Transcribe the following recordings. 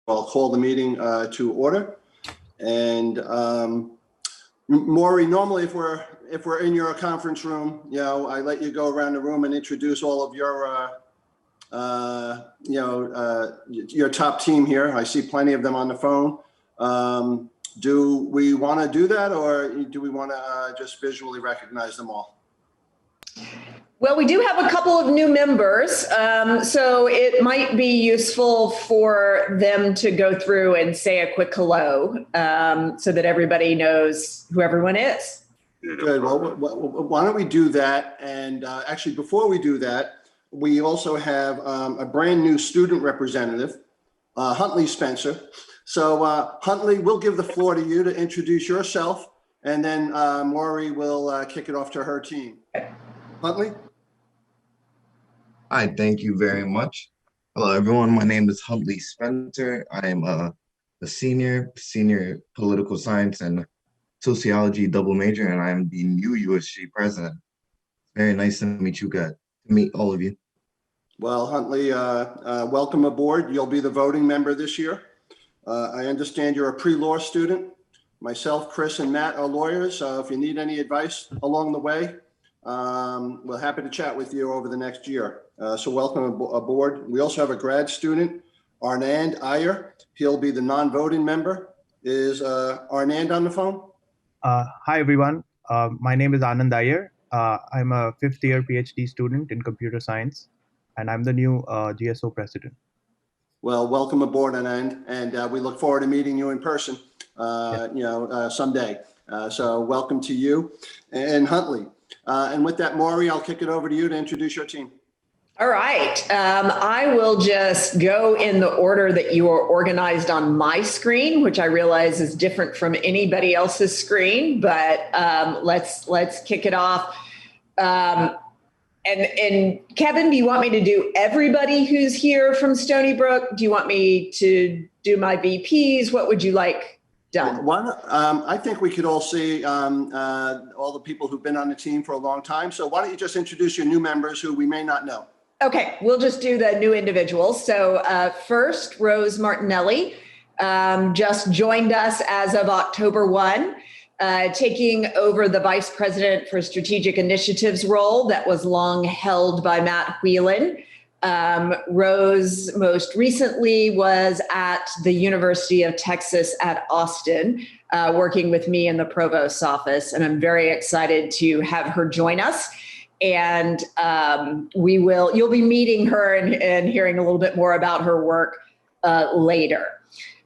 I'll call the meeting to order. And Maury, normally if we're in your conference room, you know, I let you go around the room and introduce all of your your top team here. I see plenty of them on the phone. Do we want to do that, or do we want to just visually recognize them all? Well, we do have a couple of new members, so it might be useful for them to go through and say a quick hello so that everybody knows who everyone is. Good. Well, why don't we do that? And actually, before we do that, we also have a brand new student representative, Huntley Spencer. So Huntley, we'll give the floor to you to introduce yourself, and then Maury will kick it off to her team. Huntley? Hi, thank you very much. Hello, everyone. My name is Huntley Spencer. I am a senior political science and sociology double major, and I am the new USG president. Very nice to meet you guys, to meet all of you. Well, Huntley, welcome aboard. You'll be the voting member this year. I understand you're a pre-law student. Myself, Chris, and Matt are lawyers. If you need any advice along the way, we're happy to chat with you over the next year. So welcome aboard. We also have a grad student, Arnand Iyer. He'll be the non-voting member. Is Arnand on the phone? Hi, everyone. My name is Anand Iyer. I'm a fifth-year PhD student in computer science, and I'm the new GSO president. Well, welcome aboard, Anand, and we look forward to meeting you in person, someday. So welcome to you and Huntley. And with that, Maury, I'll kick it over to you to introduce your team. All right. I will just go in the order that you are organized on my screen, which I realize is different from anybody else's screen, but let's kick it off. And Kevin, do you want me to do everybody who's here from Stony Brook? Do you want me to do my VPs? What would you like done? I think we could all see all the people who've been on the team for a long time. So why don't you just introduce your new members who we may not know? Okay, we'll just do the new individuals. So first, Rose Martinelli just joined us as of October 1. Taking over the Vice President for Strategic Initiatives role that was long held by Matt Whelan. Rose most recently was at the University of Texas at Austin, working with me in the Provost's office, and I'm very excited to have her join us. And you'll be meeting her and hearing a little bit more about her work later.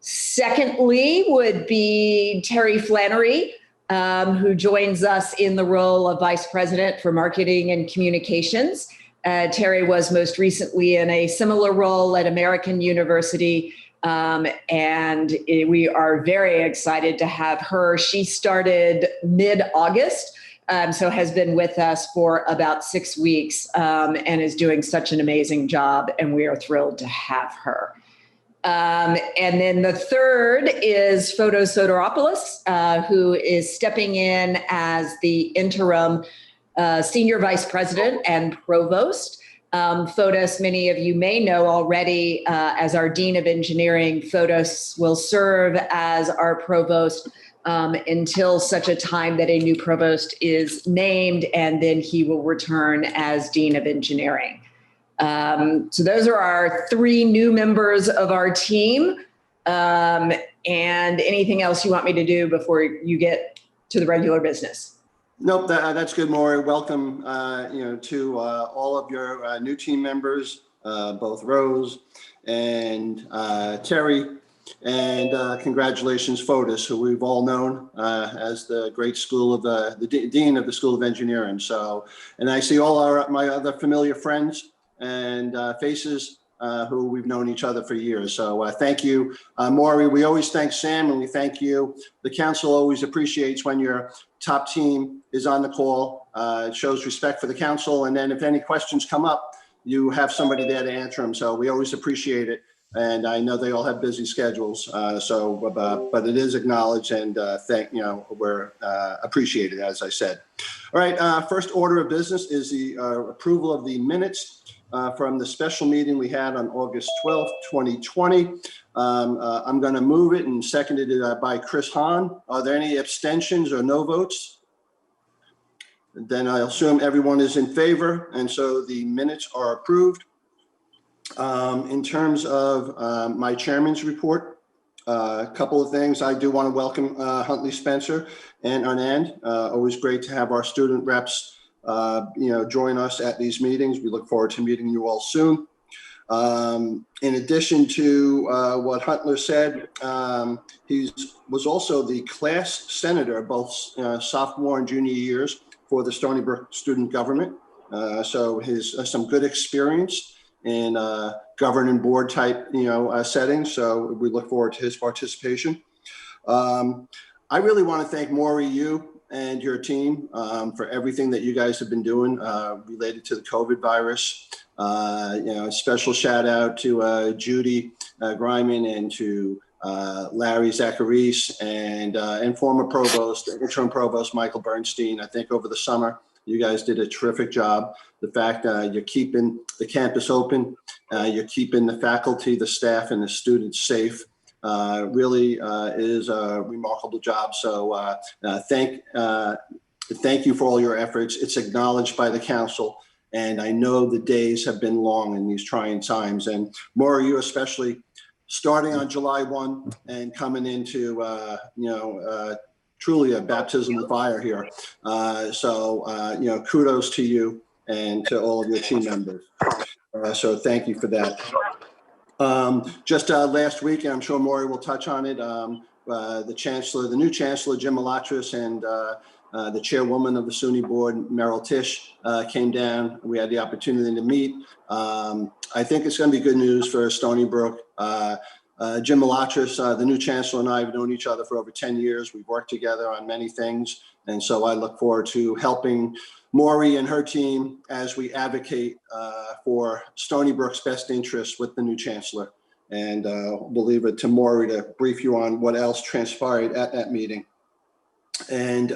Secondly would be Terry Flannery, who joins us in the role of Vice President for Marketing and Communications. Terry was most recently in a similar role at American University, and we are very excited to have her. She started mid-August, so has been with us for about 6 weeks and is doing such an amazing job, and we are thrilled to have her. And then the third is Fotis Soteropoulos, who is stepping in as the interim senior vice president and provost. Fotis, many of you may know already as our dean of engineering. Fotis will serve as our provost until such a time that a new provost is named, and then he will return as dean of engineering. So those are our three new members of our team. And anything else you want me to do before you get to the regular business? Nope, that's good, Maury. Welcome, to all of your new team members, both Rose and Terry, and congratulations, Fotis, who we've all known as the great school of the dean of the School of Engineering. So, and I see all my other familiar friends and faces who we've known each other for years. So thank you, Maury. We always thank Sam, and we thank you. The council always appreciates when your top team is on the call. It shows respect for the council. And then if any questions come up, you have somebody there to answer them. So we always appreciate it. And I know they all have busy schedules. But it is acknowledged, and we're appreciated, as I said. All right, first order of business is the approval of the minutes from the special meeting we had on August 12th, 2020. I'm going to move it and seconded it by Chris Hahn. Are there any abstentions or no votes? Then I assume everyone is in favor, and so the minutes are approved. In terms of my chairman's report, a couple of things. I do want to welcome Huntley Spencer and Anand. Always great to have our student reps join us at these meetings. We look forward to meeting you all soon. In addition to what Hunter said, he was also the class senator, both sophomore and junior years, for the Stony Brook student government. So his some good experience in governing board type settings. So we look forward to his participation. I really want to thank Maury, you and your team for everything that you guys have been doing related to the COVID virus. Special shout out to Judy Greiman and to Larry Zacharis and former provost, interim provost Michael Bernstein. I think over the summer, you guys did a terrific job. The fact you're keeping the campus open, you're keeping the faculty, the staff, and the students safe really is a remarkable job. So thank you for all your efforts. It's acknowledged by the council. And I know the days have been long in these trying times. And Maura, you especially, starting on July 1 and coming into, truly a baptism of fire here. Kudos to you and to all of your team members. So thank you for that. Just last week, and I'm sure Maury will touch on it, the new chancellor, Jim Malatras, and the chairwoman of the SUNY board, Merrill Tisch, came down. We had the opportunity to meet. I think it's going to be good news for Stony Brook. Jim Malatras, the new chancellor, and I have known each other for over 10 years. We've worked together on many things. And so I look forward to helping Maury and her team as we advocate for Stony Brook's best interests with the new chancellor. And we'll leave it to Maury to brief you on what else transpired at that meeting. And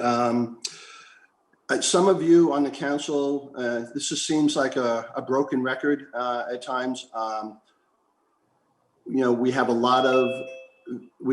some of you on the council, this just seems like a broken record at times. We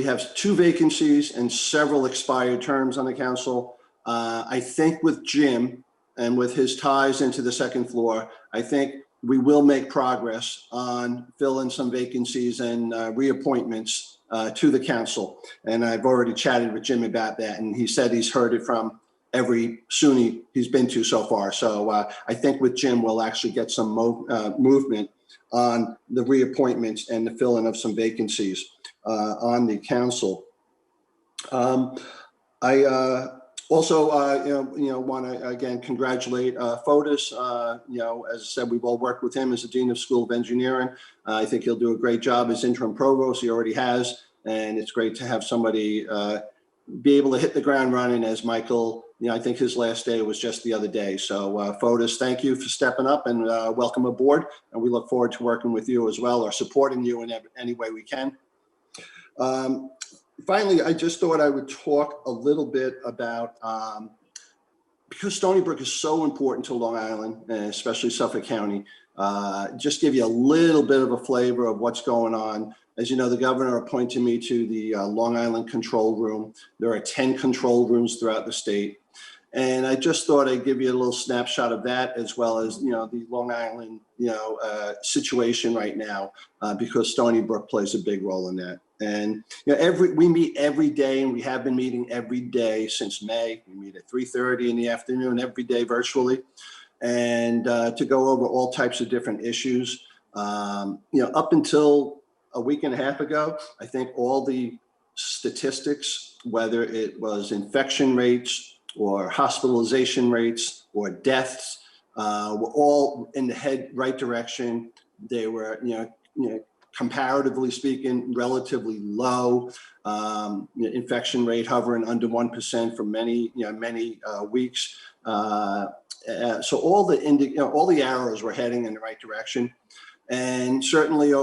have 2 vacancies and several expired terms on the council. I think with Jim and with his ties into the second floor, I think we will make progress on filling some vacancies and reappointments to the council. And I've already chatted with Jim about that, and he said he's heard it from every SUNY he's been to so far. So I think with Jim, we'll actually get some movement on the reappointments and the filling of some vacancies on the council. I also, want to again congratulate Fotis. As I said, we've all worked with him as the Dean of School of Engineering. I think he'll do a great job as interim provost. He already has, and it's great to have somebody be able to hit the ground running. As Michael, I think his last day was just the other day. So Fotis, thank you for stepping up and welcome aboard. And we look forward to working with you as well, or supporting you in any way we can. Finally, I just thought I would talk a little bit about, because Stony Brook is so important to Long Island, and especially Suffolk County, just give you a little bit of a flavor of what's going on. As you know, the governor appointed me to the Long Island control room. There are 10 control rooms throughout the state. And I just thought I'd give you a little snapshot of that, as well as, the Long Island, situation right now, because Stony Brook plays a big role in that. And, we meet every day, and we have been meeting every day since May. We meet at 3:30 in the afternoon, every day virtually, and to go over all types of different issues. Up until a week and a half ago, I think all the statistics, whether it was infection rates or hospitalization rates or deaths, were all in the right direction. They were, comparatively speaking, relatively low. Infection rate hovering under 1% for many weeks. So all the arrows were heading in the right direction. And certainly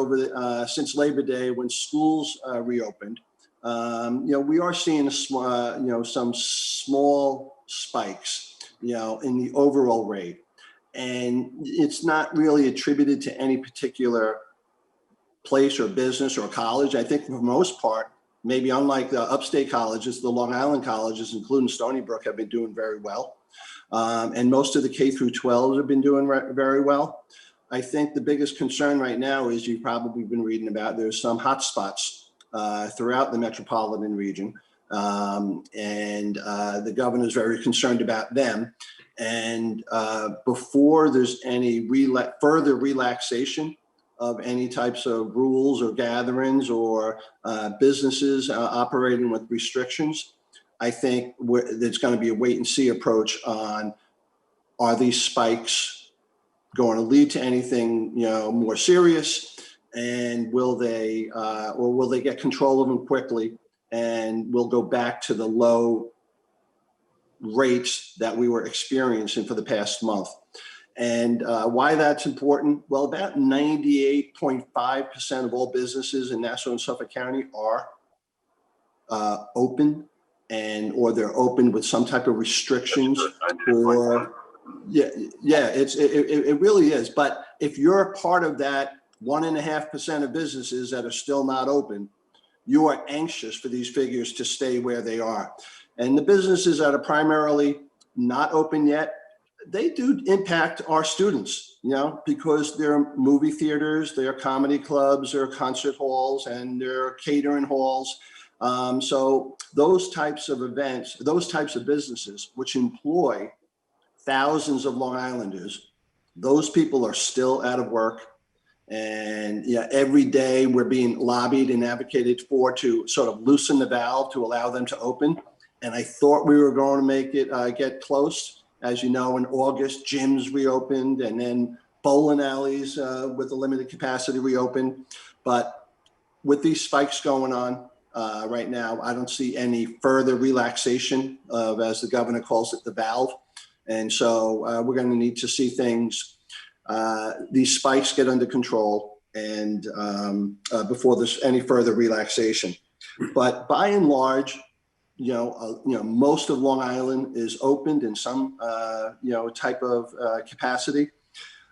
since Labor Day, when schools reopened, we are seeing some small spikes, in the overall rate. and it's not really attributed to any particular place or business or college. I think for the most part, maybe unlike the upstate colleges, the Long Island colleges, including Stony Brook, have been doing very well. And most of the K through 12s have been doing very well. I think the biggest concern right now is, you've probably been reading about, there's some hot spots throughout the metropolitan region. And the governor is very concerned about them. And before there's any further relaxation of any types of rules or gatherings or businesses operating with restrictions, I think there's going to be a wait and see approach on, are these spikes going to lead to anything, more serious, and will they get control of them quickly, and we'll go back to the low rates that we were experiencing for the past month. And why that's important? Well, about 98.5% of all businesses in Nassau and Suffolk County are open, or they're open with some type of restrictions, or it really is. But if you're part of that 1.5% of businesses that are still not open, you are anxious for these figures to stay where they are. And the businesses that are primarily not open yet, they do impact our students, because they're movie theaters, they're comedy clubs, they're concert halls, and they're catering halls. So those types of events, those types of businesses, which employ thousands of Long Islanders, those people are still out of work. And every day we're being lobbied and advocated for to sort of loosen the valve to allow them to open. And I thought we were going to make it get close. As you know, in August, gyms reopened, and then bowling alleys with a limited capacity reopened. But with these spikes going on right now, I don't see any further relaxation of, as the governor calls it, the valve. And so we're going to need to see these spikes get under control, and before there's any further relaxation. But by and large, most of Long Island is opened in some, type of capacity.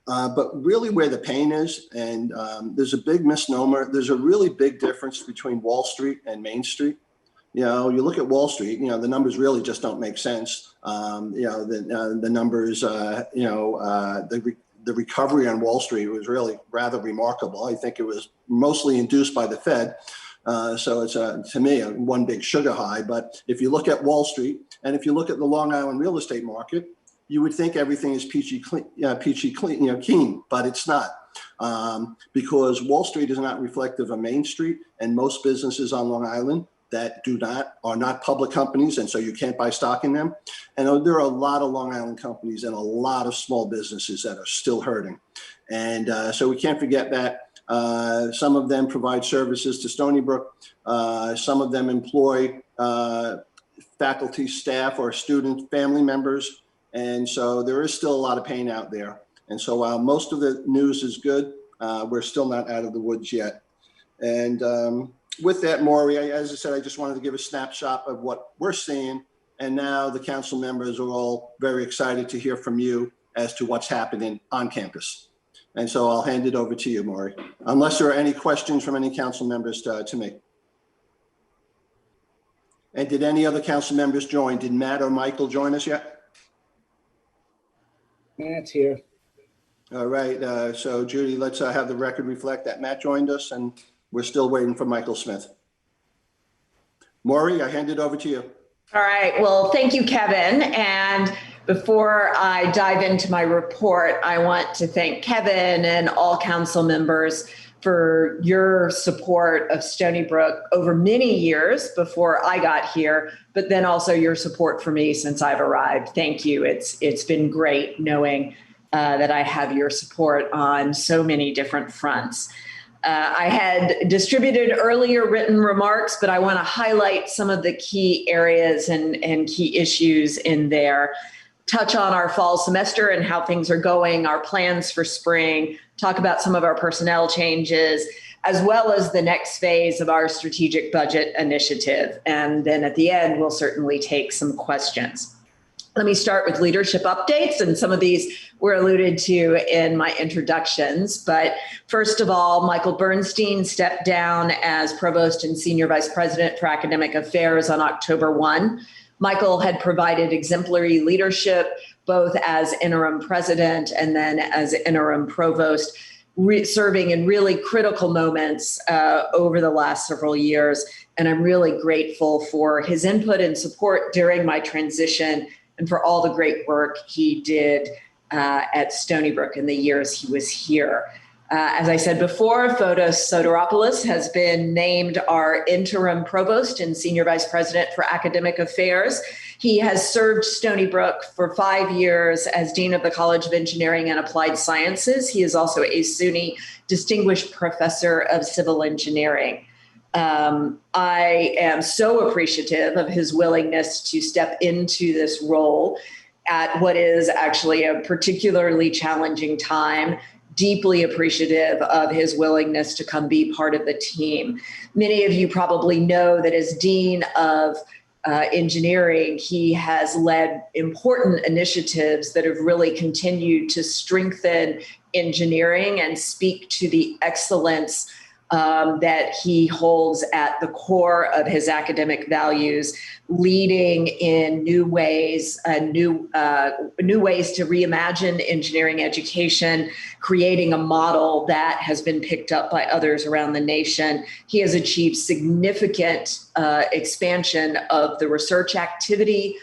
But really where the pain is, and there's a big misnomer, there's a really big difference between Wall Street and Main Street. You look at Wall Street, the numbers really just don't make sense. The numbers, the recovery on Wall Street was really rather remarkable. I think it was mostly induced by the Fed. So it's, to me, one big sugar high. But if you look at Wall Street, and if you look at the Long Island real estate market, you would think everything is peachy keen, but it's not. Because Wall Street is not reflective of Main Street, and most businesses on Long Island that are not public companies, and so you can't buy stock in them. And there are a lot of Long Island companies and a lot of small businesses that are still hurting. And so we can't forget that. Some of them provide services to Stony Brook. Some of them employ faculty, staff, or student family members. And so there is still a lot of pain out there. And so while most of the news is good, we're still not out of the woods yet. And with that, Maury, as I said, I just wanted to give a snapshot of what we're seeing. And now the council members are all very excited to hear from you as to what's happening on campus. And so I'll hand it over to you, Maury, unless there are any questions from any council members to me. And did any other council members join? Did Matt or Michael join us yet? Matt's here. All right. So Judy, let's have the record reflect that Matt joined us, and we're still waiting for Michael Smith. Maury, I hand it over to you. All right. Well, thank you, Kevin. And before I dive into my report, I want to thank Kevin and all council members for your support of Stony Brook over many years before I got here, but then also your support for me since I've arrived. Thank you. It's been great knowing that I have your support on so many different fronts. I had distributed earlier written remarks, but I want to highlight some of the key areas and key issues in there. Touch on our fall semester and how things are going, our plans for spring, talk about some of our personnel changes, as well as the next phase of our strategic budget initiative. And then at the end, we'll certainly take some questions. Let me start with leadership updates, and some of these were alluded to in my introductions. But first of all, Michael Bernstein stepped down as Provost and Senior Vice President for Academic Affairs on October 1. Michael had provided exemplary leadership both as interim president and then as interim provost, serving in really critical moments over the last several years. And I'm really grateful for his input and support during my transition and for all the great work he did at Stony Brook in the years he was here. As I said before, Fotis Soteropoulos has been named our interim provost and senior vice president for academic affairs. He has served Stony Brook for 5 years as dean of the College of Engineering and Applied Sciences. He is also a SUNY Distinguished Professor of Civil Engineering. I am so appreciative of his willingness to step into this role at what is actually a particularly challenging time. Deeply appreciative of his willingness to come be part of the team. Many of you probably know that as Dean of Engineering, he has led important initiatives that have really continued to strengthen engineering and speak to the excellence that he holds at the core of his academic values, leading in new ways to reimagine engineering education, creating a model that has been picked up by others around the nation. He has achieved significant expansion of the research activity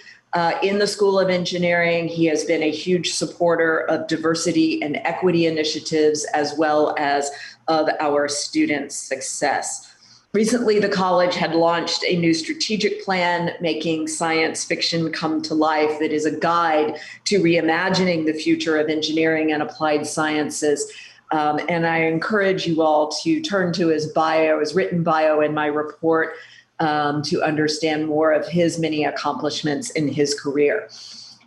in the School of Engineering. He has been a huge supporter of diversity and equity initiatives, as well as of our students' success. Recently, the college had launched a new strategic plan, Making Science Fiction Come to Life, that is a guide to reimagining the future of engineering and applied sciences. And I encourage you all to turn to his bio, his written bio in my report, to understand more of his many accomplishments in his career.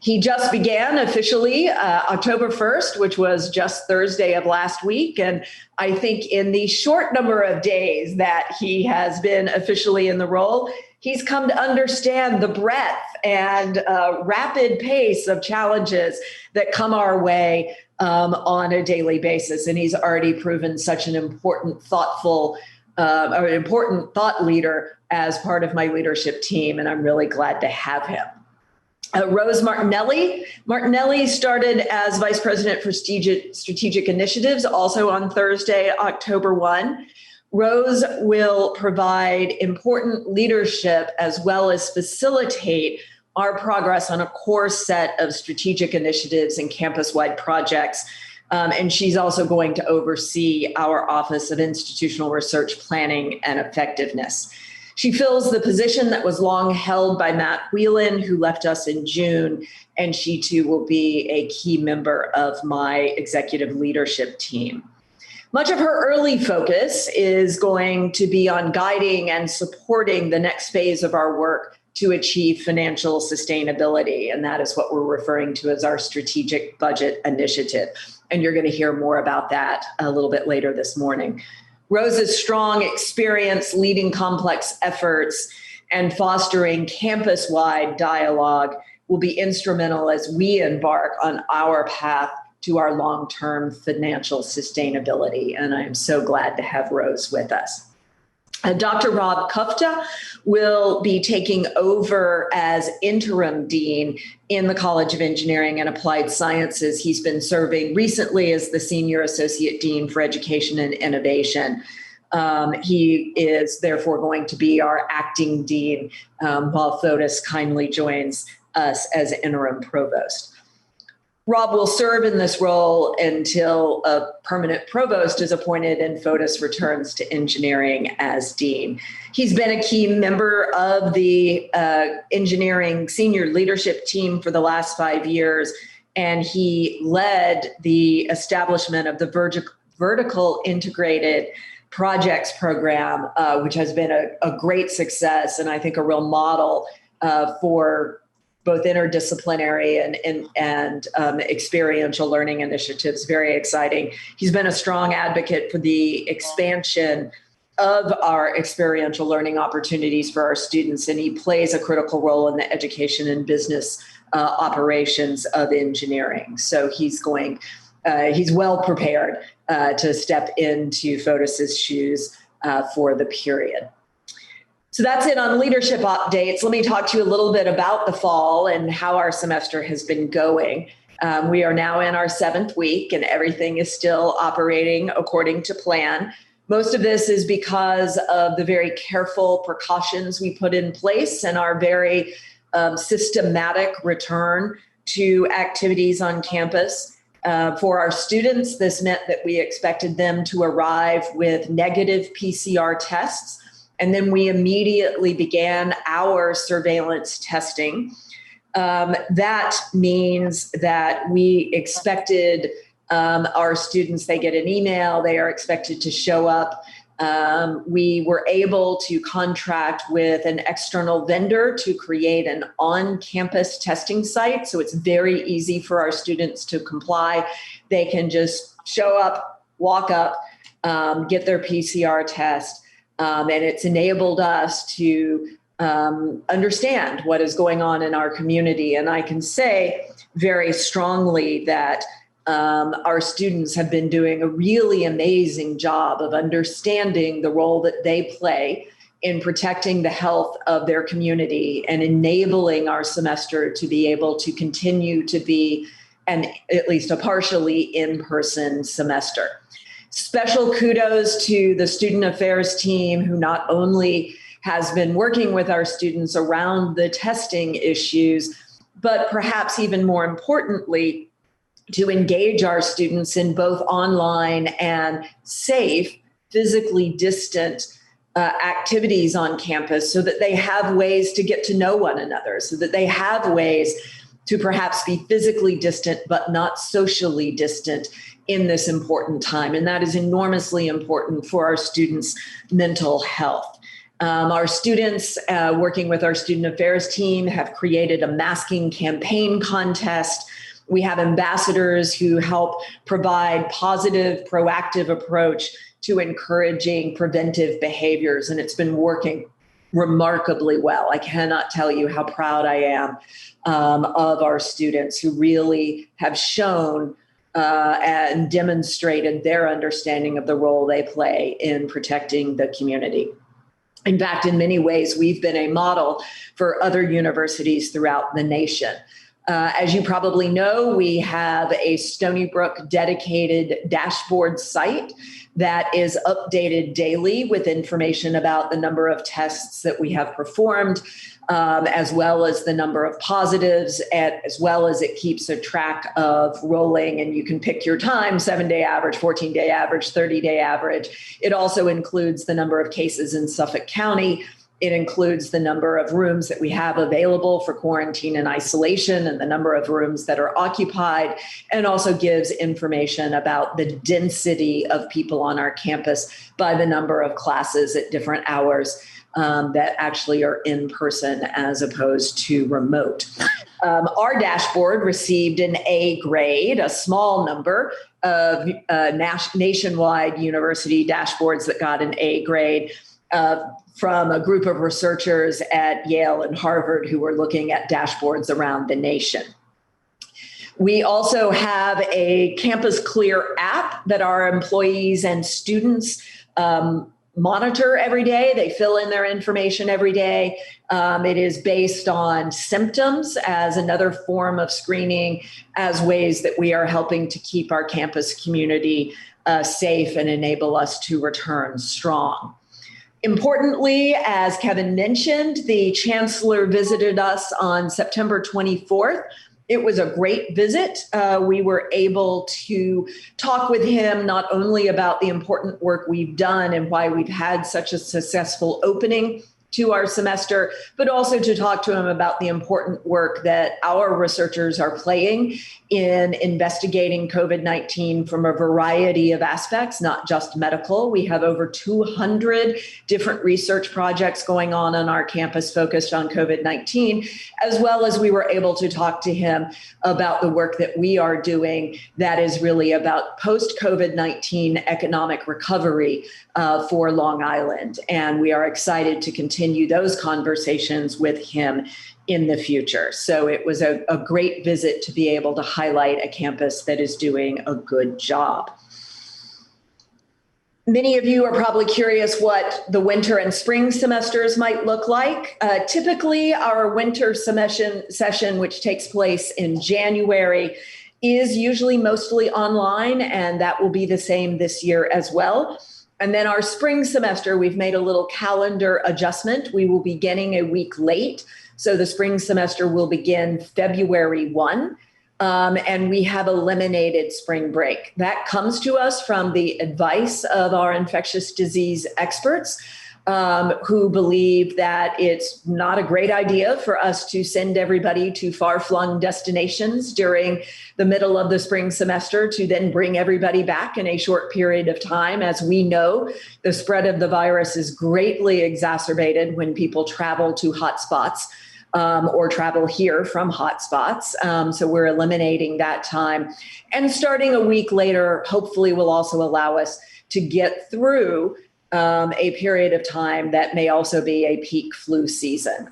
He just began officially October 1st, which was just Thursday of last week. And I think in the short number of days that he has been officially in the role, he's come to understand the breadth and rapid pace of challenges that come our way on a daily basis. And he's already proven such an important, important thought leader as part of my leadership team. And I'm really glad to have him. Rose Martinelli. Martinelli started as Vice President for Strategic Initiatives, also on Thursday, October 1. Rose will provide important leadership as well as facilitate our progress on a core set of strategic initiatives and campus-wide projects. And she's also going to oversee our Office of Institutional Research Planning and Effectiveness. She fills the position that was long held by Matt Whelan, who left us in June, and she too will be a key member of my executive leadership team. Much of her early focus is going to be on guiding and supporting the next phase of our work to achieve financial sustainability, and that is what we're referring to as our strategic budget initiative. And you're going to hear more about that a little bit later this morning. Rose's strong experience leading complex efforts and fostering campus-wide dialogue will be instrumental as we embark on our path to our long-term financial sustainability. And I'm so glad to have Rose with us. Dr. Rob Kufta will be taking over as interim dean in the College of Engineering and Applied Sciences. He's been serving recently as the senior associate dean for education and innovation. He is therefore going to be our acting dean while Fotis kindly joins us as interim provost. Rob will serve in this role until a permanent provost is appointed and Fotis returns to engineering as dean. He's been a key member of the engineering senior leadership team for the last 5 years, and he led the establishment of the vertical integrated projects program, which has been a great success and I think a real model for both interdisciplinary and experiential learning initiatives. Very exciting. He's been a strong advocate for the expansion of our experiential learning opportunities for our students, and he plays a critical role in the education and business operations of engineering. So he's well prepared to step into Fotis's shoes for the period. So that's it on leadership updates. Let me talk to you a little bit about the fall and how our semester has been going. We are now in our 7th week and everything is still operating according to plan. Most of this is because of the very careful precautions we put in place and our very systematic return to activities on campus. For our students, this meant that we expected them to arrive with negative PCR tests, and then we immediately began our surveillance testing. That means that we expected our students, they get an email, they are expected to show up. We were able to contract with an external vendor to create an on-campus testing site. So it's very easy for our students to comply. They can just show up, walk up, get their PCR test. And it's enabled us to understand what is going on in our community. And I can say very strongly that our students have been doing a really amazing job of understanding the role that they play in protecting the health of their community and enabling our semester to be able to continue to be at least a partially in-person semester. Special kudos to the student affairs team, who not only has been working with our students around the testing issues, but perhaps even more importantly, to engage our students in both online and safe, physically distant activities on campus so that they have ways to get to know one another, so that they have ways to perhaps be physically distant but not socially distant in this important time. And that is enormously important for our students' mental health. Our students, working with our student affairs team, have created a masking campaign contest. We have ambassadors who help provide positive, proactive approach to encouraging preventive behaviors, and it's been working remarkably well. I cannot tell you how proud I am of our students who really have shown and demonstrated their understanding of the role they play in protecting the community. In fact, in many ways, we've been a model for other universities throughout the nation. As you probably know, we have a Stony Brook dedicated dashboard site that is updated daily with information about the number of tests that we have performed, as well as the number of positives, as well as it keeps a track of rolling, and you can pick your time, 7-day average, 14-day average, 30-day average. It also includes the number of cases in Suffolk County. It includes the number of rooms that we have available for quarantine and isolation and the number of rooms that are occupied, and also gives information about the density of people on our campus by the number of classes at different hours that actually are in person as opposed to remote. Our dashboard received an A grade, a small number of nationwide university dashboards that got an A grade from a group of researchers at Yale and Harvard who were looking at dashboards around the nation. We also have a Campus Clear app that our employees and students monitor every day. They fill in their information every day. It is based on symptoms as another form of screening, as ways that we are helping to keep our campus community safe and enable us to return strong. Importantly, as Kevin mentioned, the Chancellor visited us on September 24th. It was a great visit. We were able to talk with him not only about the important work we've done and why we've had such a successful opening, to our semester, but also to talk to him about the important work that our researchers are playing in investigating COVID-19 from a variety of aspects, not just medical. We have over 200 different research projects going on our campus focused on COVID-19, as well as we were able to talk to him about the work that we are doing that is really about post-COVID-19 economic recovery for Long Island. And we are excited to continue those conversations with him in the future. So it was a great visit to be able to highlight a campus that is doing a good job. Many of you are probably curious what the winter and spring semesters might look like. Typically, our winter session, which takes place in January, is usually mostly online, and that will be the same this year as well. And then our spring semester, we've made a little calendar adjustment. We will be beginning a week late. So the spring semester will begin February 1. And we have eliminated spring break. That comes to us from the advice of our infectious disease experts, who believe that it's not a great idea for us to send everybody to far-flung destinations during the middle of the spring semester to then bring everybody back in a short period of time. As we know, the spread of the virus is greatly exacerbated when people travel to hotspots. Or travel here from hotspots. So we're eliminating that time. And starting a week later, hopefully will also allow us to get through a period of time that may also be a peak flu season.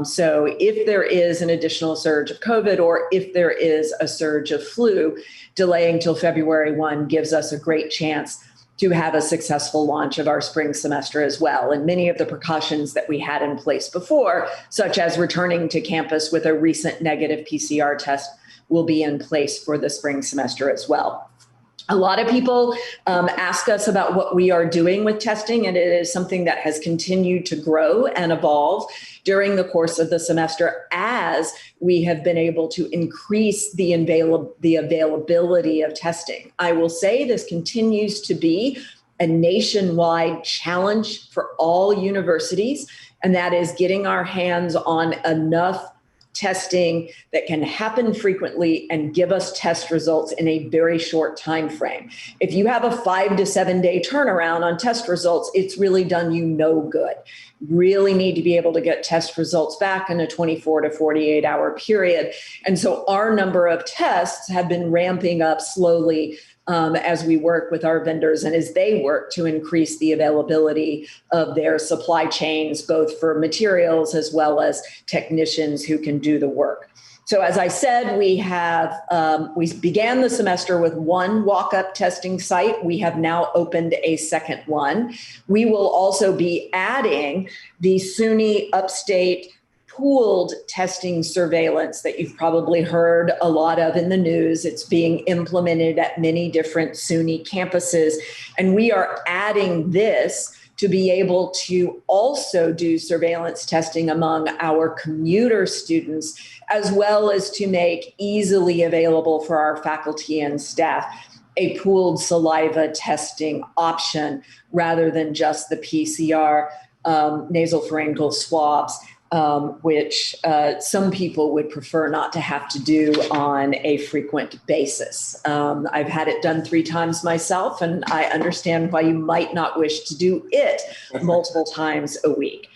So if there is an additional surge of COVID, or if there is a surge of flu, delaying till February 1 gives us a great chance to have a successful launch of our spring semester as well. And many of the precautions that we had in place before, such as returning to campus with a recent negative PCR test, will be in place for the spring semester as well. A lot of people ask us about what we are doing with testing, and it is something that has continued to grow and evolve during the course of the semester as we have been able to increase the availability of testing. I will say this continues to be a nationwide challenge for all universities, and that is getting our hands on enough testing that can happen frequently and give us test results in a very short time frame. If you have a 5 to 7 day turnaround on test results, it's really done you no good. Really need to be able to get test results back in a 24 to 48 hour period. And so our number of tests have been ramping up slowly as we work with our vendors and as they work to increase the availability of their supply chains, both for materials as well as technicians who can do the work. So as I said, we began the semester with one walk-up testing site. We have now opened a second one. We will also be adding the SUNY Upstate pooled testing surveillance that you've probably heard a lot of in the news. It's being implemented at many different SUNY campuses. And we are adding this to be able to also do surveillance testing among our commuter students, as well as to make easily available for our faculty and staff a pooled saliva testing option rather than just the PCR nasopharyngeal swabs, which some people would prefer not to have to do on a frequent basis. I've had it done 3 times myself, and I understand why you might not wish to do it multiple times a week.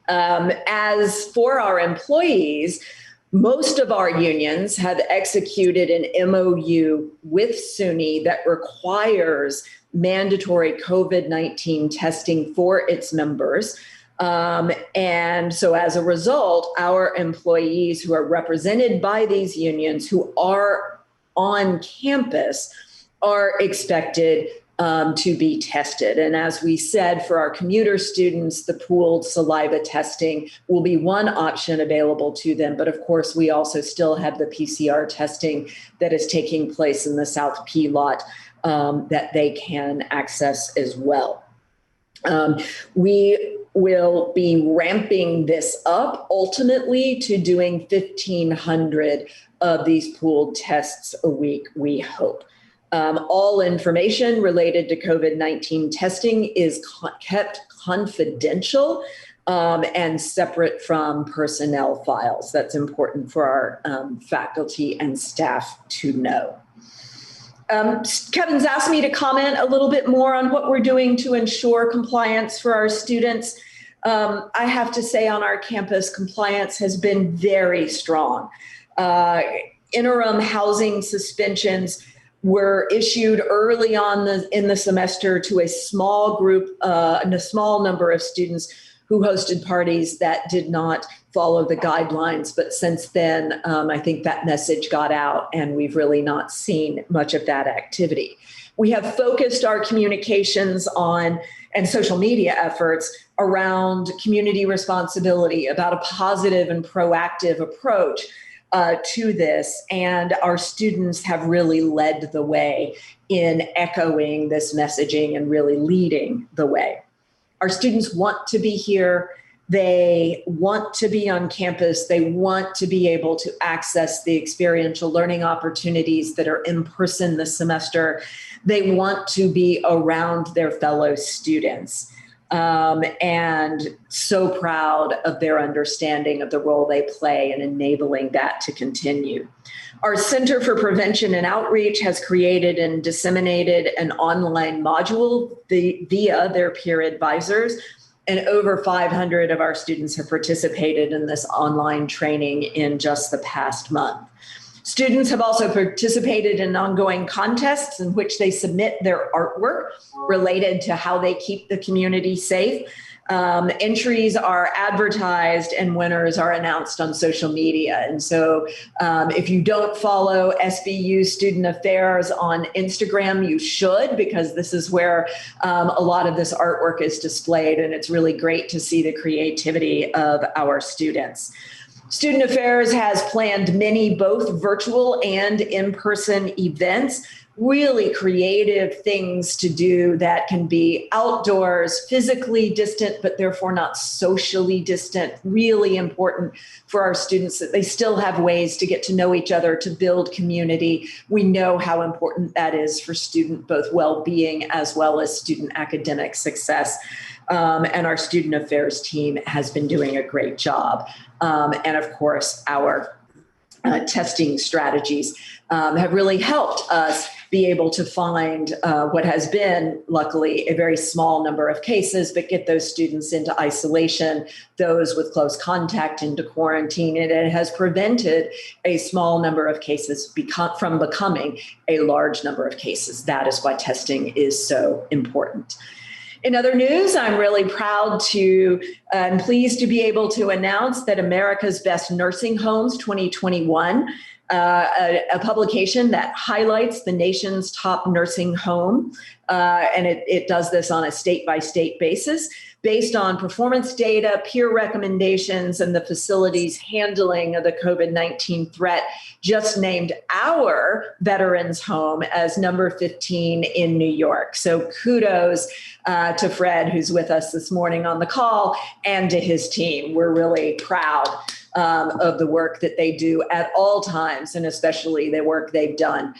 As for our employees, most of our unions have executed an MOU with SUNY that requires mandatory COVID-19 testing for its members. And so as a result, our employees who are represented by these unions who are on campus are expected to be tested. And as we said, for our commuter students, the pooled saliva testing will be one option available to them. But of course, we also still have the PCR testing that is taking place in the South P lot that they can access as well. We will be ramping this up ultimately to doing 1,500 of these pooled tests a week, we hope. All information related to COVID-19 testing is kept confidential and separate from personnel files. That's important for our faculty and staff to know. Kevin's asked me to comment a little bit more on what we're doing to ensure compliance for our students. I have to say on our campus, compliance has been very strong. Interim housing suspensions were issued early on in the semester to a small group and a small number of students who hosted parties that did not follow the guidelines. But since then, I think that message got out and we've really not seen much of that activity. We have focused our communications on and social media efforts around community responsibility, about a positive and proactive approach to this. And our students have really led the way in echoing this messaging and really leading the way. Our students want to be here. They want to be on campus. They want to be able to access the experiential learning opportunities that are in person this semester. They want to be around their fellow students. And so proud of their understanding of the role they play in enabling that to continue. Our Center for Prevention and Outreach has created and disseminated an online module via their peer advisors, and over 500 of our students have participated in this online training in just the past month. Students have also participated in ongoing contests in which they submit their artwork related to how they keep the community safe. Entries are advertised and winners are announced on social media. And so if you don't follow SBU Student Affairs on Instagram, you should, because this is where a lot of this artwork is displayed. And it's really great to see the creativity of our students. Student Affairs has planned many both virtual and in-person events, really creative things to do that can be outdoors, physically distant, but therefore not socially distant. Really important for our students that they still have ways to get to know each other, to build community. We know how important that is for student both well-being as well as student academic success. And our Student Affairs team has been doing a great job. And of course, our testing strategies have really helped us be able to find what has been, luckily, a very small number of cases, but get those students into isolation, those with close contact into quarantine, and it has prevented a small number of cases from becoming a large number of cases. That is why testing is so important. In other news, I'm really proud and pleased to be able to announce that America's Best Nursing Homes 2021, a publication that highlights the nation's top nursing home, and it does this on a state-by-state basis, based on performance data, peer recommendations, and the facility's handling of the COVID-19 threat, just named our veterans home as number 15 in New York. So kudos to Fred, who's with us this morning on the call, and to his team. We're really proud of the work that they do at all times, and especially the work they've done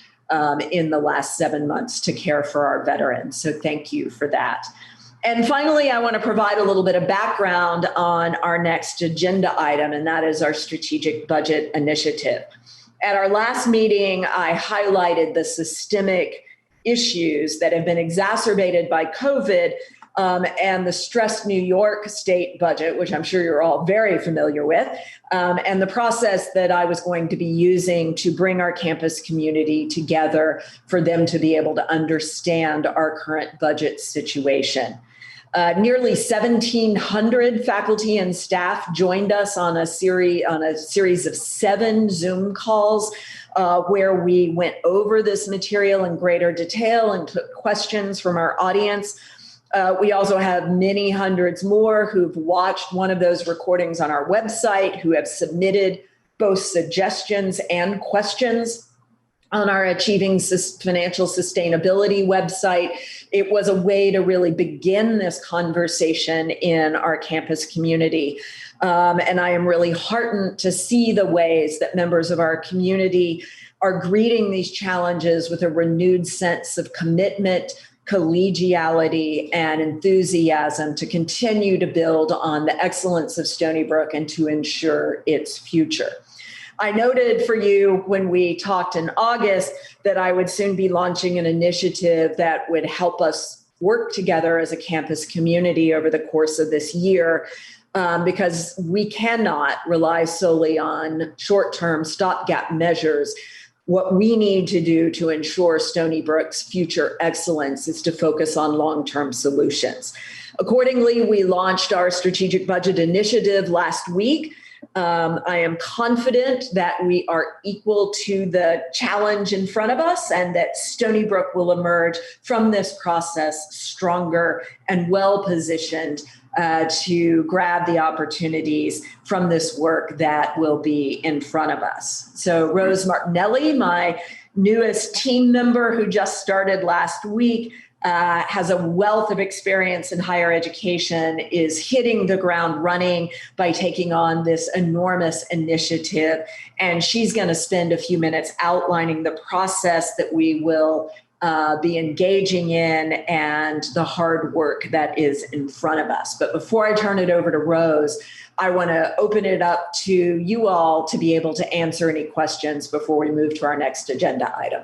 in the last 7 months to care for our veterans. So thank you for that. And finally, I want to provide a little bit of background on our next agenda item, and that is our strategic budget initiative. At our last meeting, I highlighted the systemic issues that have been exacerbated by COVID and the stressed New York state budget, which I'm sure you're all very familiar with, and the process that I was going to be using to bring our campus community together for them to be able to understand our current budget situation. Nearly 1,700 faculty and staff joined us on a series of 7 Zoom calls where we went over this material in greater detail and took questions from our audience. We also have many hundreds more who've watched one of those recordings on our website, who have submitted both suggestions and questions on our Achieving Financial Sustainability website. It was a way to really begin this conversation in our campus community. And I am really heartened to see the ways that members of our community are greeting these challenges with a renewed sense of commitment, collegiality and enthusiasm to continue to build on the excellence of Stony Brook and to ensure its future. I noted for you when we talked in August that I would soon be launching an initiative that would help us work together as a campus community over the course of this year, because we cannot rely solely on short-term stopgap measures. What we need to do to ensure Stony Brook's future excellence is to focus on long-term solutions. Accordingly, we launched our strategic budget initiative last week. I am confident that we are equal to the challenge in front of us and that Stony Brook will emerge from this process stronger and well-positioned to grab the opportunities from this work that will be in front of us. So Rose Martinelli, my newest team member who just started last week, has a wealth of experience in higher education, is hitting the ground running by taking on this enormous initiative. And she's going to spend a few minutes outlining the process that we will be engaging in and the hard work that is in front of us. But before I turn it over to Rose, I want to open it up to you all to be able to answer any questions before we move to our next agenda item.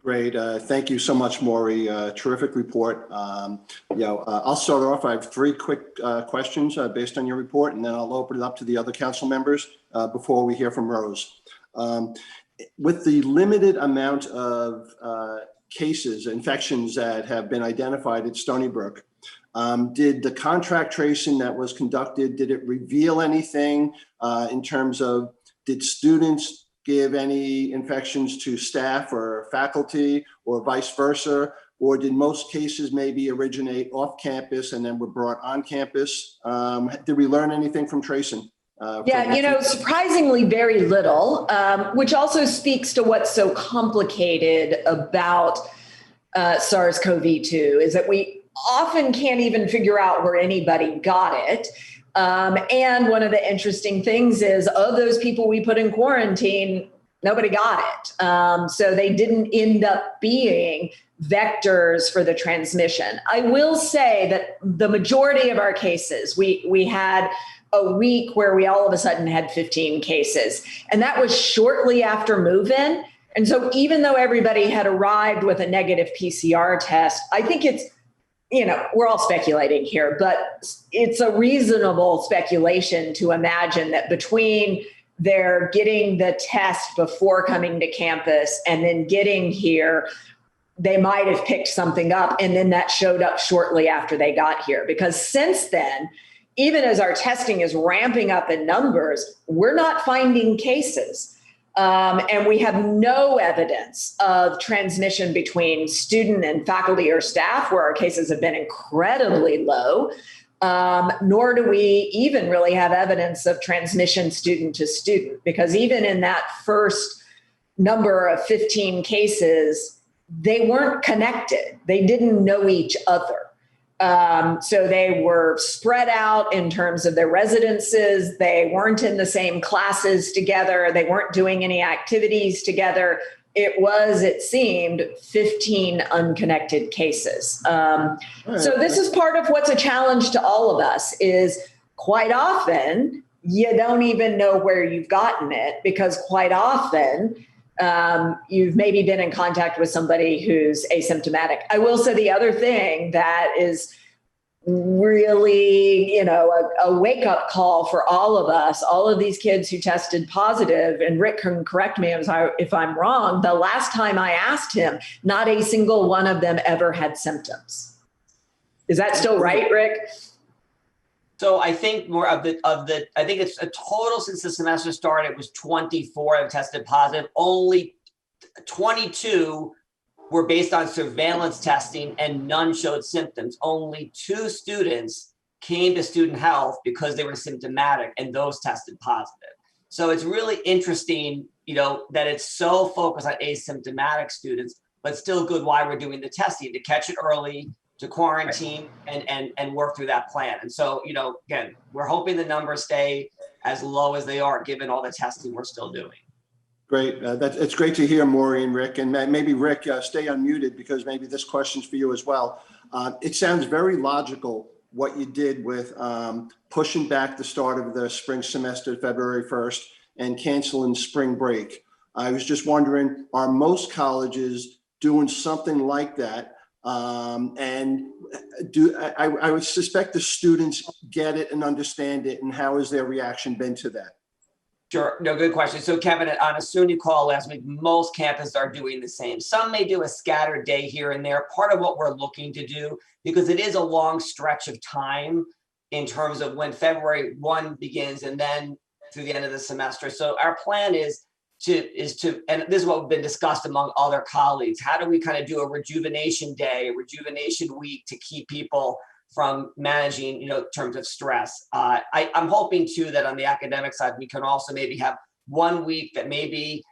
Great. Thank you so much, Maury. Terrific report. I'll start off. I have three quick questions based on your report, and then I'll open it up to the other council members before we hear from Rose. With the limited amount of cases, infections that have been identified at Stony Brook, did the contract tracing that was conducted, did it reveal anything in terms of, did students give any infections to staff or faculty or vice versa? Or did most cases maybe originate off campus and then were brought on campus? Did we learn anything from tracing? Surprisingly very little, which also speaks to what's so complicated about SARS-CoV-2 is that we often can't even figure out where anybody got it. And one of the interesting things is of those people we put in quarantine, nobody got it. So they didn't end up being vectors for the transmission. I will say that the majority of our cases, we had a week where we all of a sudden had 15 cases, and that was shortly after move-in. And so even though everybody had arrived with a negative PCR test, I think it's, we're all speculating here, but it's a reasonable speculation to imagine that between their getting the test before coming to campus and then getting here, they might have picked something up, and then that showed up shortly after they got here. Because since then, even as our testing is ramping up in numbers, we're not finding cases. And we have no evidence of transmission between student and faculty or staff, where our cases have been incredibly low, nor do we even really have evidence of transmission student to student, because even in that first number of 15 cases, they weren't connected. They didn't know each other. So they were spread out in terms of their residences. They weren't in the same classes together. They weren't doing any activities together. It seemed 15 unconnected cases. So this is part of what's a challenge to all of us is quite often you don't even know where you've gotten it, because quite often you've maybe been in contact with somebody who's asymptomatic. I will say the other thing that is really, a wake-up call for all of us, all of these kids who tested positive, and Rick can correct me if I'm wrong, the last time I asked him, not a single one of them ever had symptoms. Is that still right, Rick? So I think more I think it's a total since the semester started, it was 24 that tested positive. Only 22 were based on surveillance testing and none showed symptoms. Only 2 students came to student health because they were symptomatic and those tested positive. So it's really interesting, that it's so focused on asymptomatic students, but still good why we're doing the testing, to catch it early, to quarantine and work through that plan. And so, again, we're hoping the numbers stay as low as they are given all the testing we're still doing. Great. It's great to hear, Maury and Rick. And maybe Rick, stay unmuted because maybe this question's for you as well. It sounds very logical what you did with pushing back the start of the spring semester, February 1st, and canceling spring break. I was just wondering, are most colleges doing something like that? And I would suspect the students get it and understand it, and how has their reaction been to that? Sure. No, good question. So Kevin, on a SUNY call last week, most campuses are doing the same. Some may do a scattered day here and there. Part of what we're looking to do, because it is a long stretch of time in terms of when February 1 begins and then through the end of the semester. So our plan is to, and this is what we've been discussed among other colleagues. How do we kind of do a rejuvenation day, a rejuvenation week to keep people from managing, in terms of stress. I'm hoping too that on the academic side, we can also maybe have 1 week that maybe,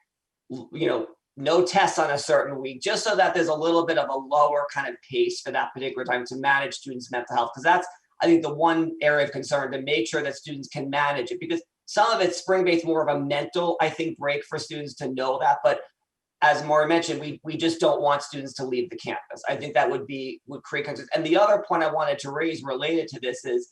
no tests on a certain week, just so that there's a little bit of a lower kind of pace for that particular time to manage students' mental health. Because that's, I think, the one area of concern, to make sure that students can manage it. Because some of it's spring-based, more of a mental, I think, break for students to know that. But as Maury mentioned, we just don't want students to leave the campus. I think that would create concerns. And the other point I wanted to raise related to this is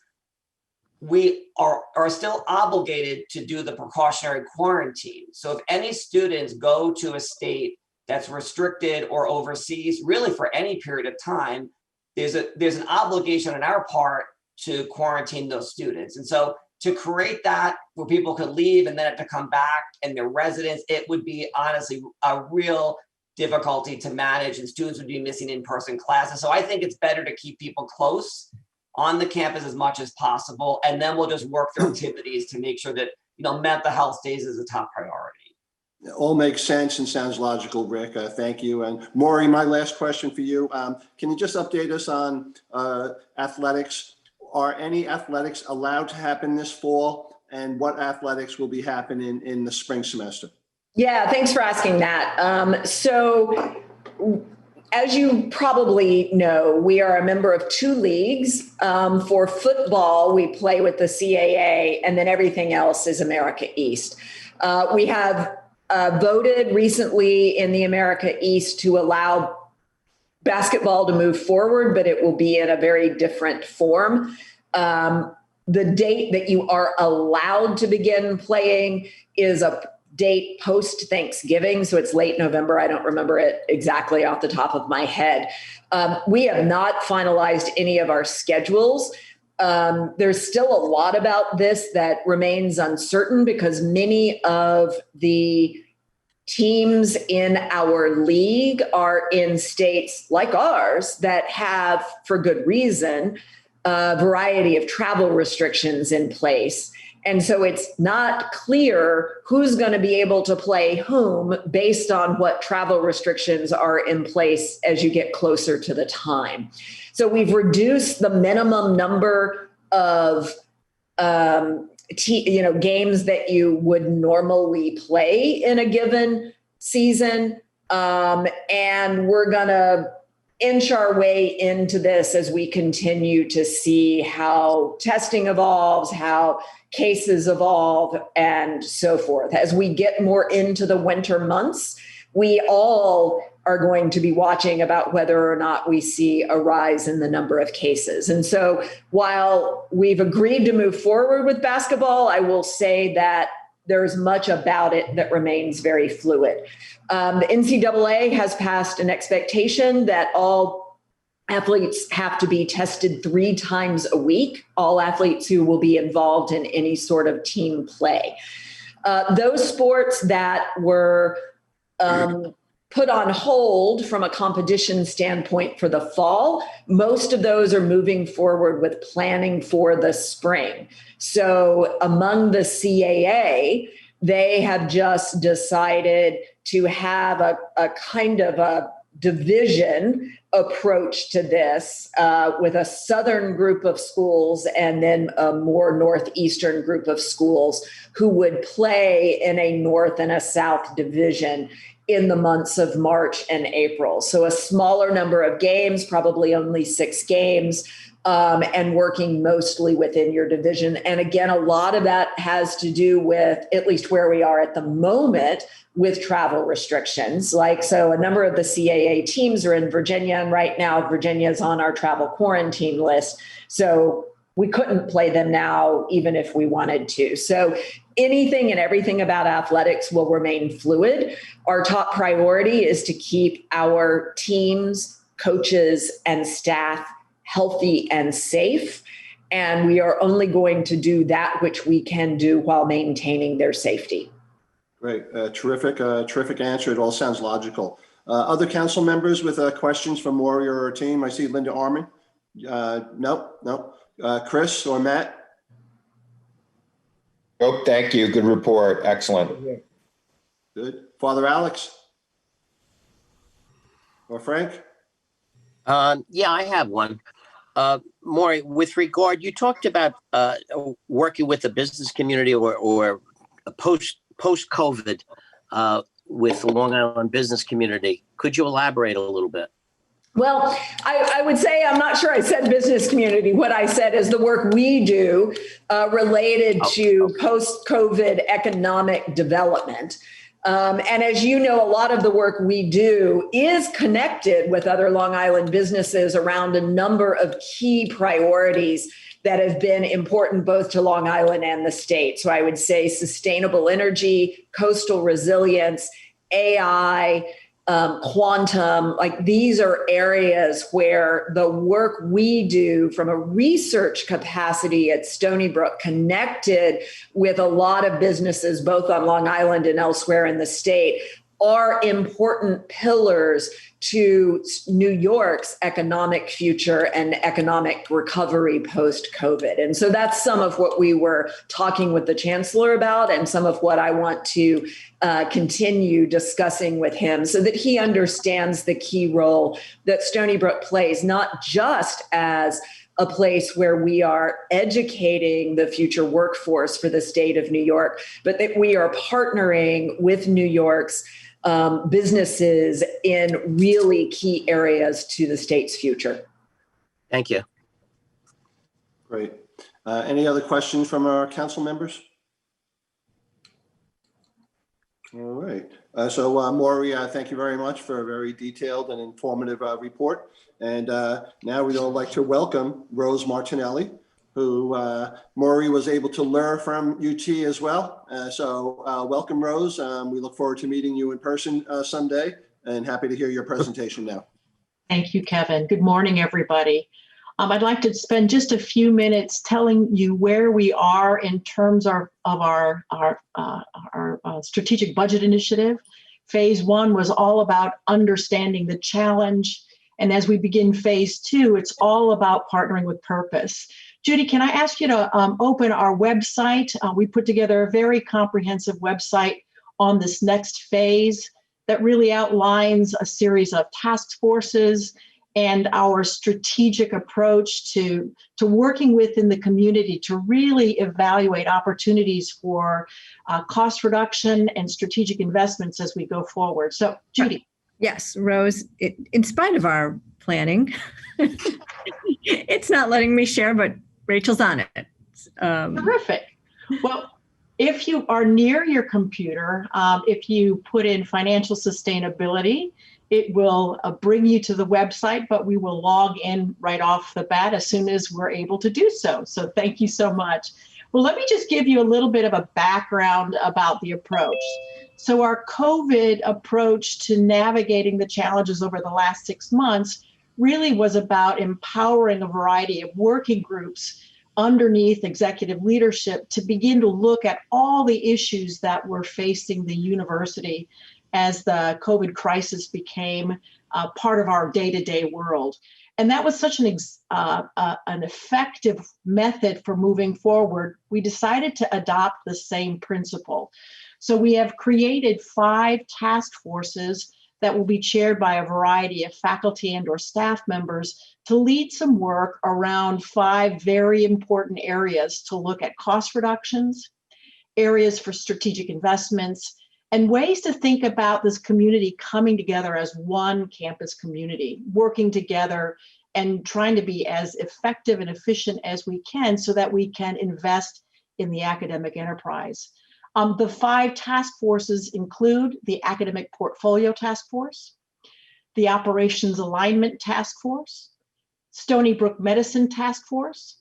we are still obligated to do the precautionary quarantine. So if any students go to a state that's restricted or overseas, really for any period of time, there's an obligation on our part to quarantine those students. And so to create that where people could leave and then have to come back and their residents, it would be honestly a real difficulty to manage, and students would be missing in-person classes. So I think it's better to keep people close on the campus as much as possible. And then we'll just work through activities to make sure that, mental health stays as a top priority. It all makes sense and sounds logical, Rick. Thank you. And Maury, my last question for you. Can you just update us on athletics? Are any athletics allowed to happen this fall, and what athletics will be happening in the spring semester? Yeah, thanks for asking that. So as you probably know, we are a member of 2 leagues. For football, we play with the CAA, and then everything else is America East. We have voted recently in the America East to allow basketball to move forward, but it will be in a very different form. The date that you are allowed to begin playing is a date post Thanksgiving. So it's late November. I don't remember it exactly off the top of my head. We have not finalized any of our schedules. There's still a lot about this that remains uncertain because many of the teams in our league are in states like ours that have, for good reason, a variety of travel restrictions in place. And so it's not clear who's going to be able to play whom based on what travel restrictions are in place as you get closer to the time. So we've reduced the minimum number of games that you would normally play in a given season. And we're going to inch our way into this as we continue to see how testing evolves, how cases evolve, and so forth. As we get more into the winter months, we all are going to be watching about whether or not we see a rise in the number of cases. And so while we've agreed to move forward with basketball, I will say that there's much about it that remains very fluid. The NCAA has passed an expectation that all athletes have to be tested 3 times a week, all athletes who will be involved in any sort of team play. Those sports that were put on hold from a competition standpoint for the fall, most of those are moving forward with planning for the spring. So among the CAA, they have just decided to have a kind of a division approach to this with a southern group of schools and then a more northeastern group of schools who would play in a north and a south division in the months of March and April. So a smaller number of games, probably only 6 games, and working mostly within your division. And again, a lot of that has to do with, at least where we are at the moment, with travel restrictions. So a number of the CAA teams are in Virginia, and right now Virginia is on our travel quarantine list. So we couldn't play them now, even if we wanted to. So anything and everything about athletics will remain fluid. Our top priority is to keep our teams, coaches, and staff healthy and safe. And we are only going to do that which we can do while maintaining their safety. Great. Terrific answer. It all sounds logical. Other council members with questions for Maury or her team? I see Linda Arman. No. Chris or Matt? Oh, thank you. Good report. Excellent. Good. Father Alex? Or Frank? Yeah, I have one. Maury, with regard, you talked about working with the business community or post-COVID with the Long Island business community. Could you elaborate a little bit? Well, I would say, I'm not sure I said business community. What I said is the work we do related to post-COVID economic development. And as you know, a lot of the work we do is connected with other Long Island businesses around a number of key priorities that have been important both to Long Island and the state. So I would say sustainable energy, coastal resilience, AI, quantum, these are areas where the work we do from a research capacity at Stony Brook, connected with a lot of businesses, both on Long Island and elsewhere in the state, are important pillars to New York's economic future and economic recovery post-COVID. And so that's some of what we were talking with the chancellor about, and some of what I want to continue discussing with him, so that he understands the key role that Stony Brook plays, not just as a place where we are educating the future workforce for the state of New York, but that we are partnering with New York's businesses in really key areas to the state's future. Thank you. Great. Any other questions from our council members? All right. So Maury, thank you very much for a very detailed and informative report. And now we'd all like to welcome Rose Martinelli, who Maury was able to learn from UT as well. So welcome, Rose. We look forward to meeting you in person someday, and happy to hear your presentation now. Thank you, Kevin. Good morning, everybody. I'd like to spend just a few minutes telling you where we are in terms of our strategic budget initiative. Phase 1 was all about understanding the challenge. And as we begin phase 2, it's all about partnering with purpose. Judy, can I ask you to open our website? We put together a very comprehensive website on this next phase that really outlines a series of task forces and our strategic approach to working within the community to really evaluate opportunities for cost reduction and strategic investments as we go forward. So, Judy. Yes, Rose, in spite of our planning, it's not letting me share, but Rachel's on it. Terrific. Well, if you are near your computer, if you put in financial sustainability, it will bring you to the website, but we will log in right off the bat as soon as we're able to do so. So thank you so much. Well, let me just give you a little bit of a background about the approach. So our COVID approach to navigating the challenges over the last 6 months really was about empowering a variety of working groups underneath executive leadership to begin to look at all the issues that were facing the university as the COVID crisis became part of our day-to-day world. And that was such an effective method for moving forward. We decided to adopt the same principle. So we have created 5 task forces that will be chaired by a variety of faculty and or staff members to lead some work around 5 very important areas to look at cost reductions, areas for strategic investments, and ways to think about this community coming together as one campus community, working together and trying to be as effective and efficient as we can so that we can invest in the academic enterprise. The 5 task forces include the Academic Portfolio Task Force, the Operations Alignment Task Force, Stony Brook Medicine Task Force,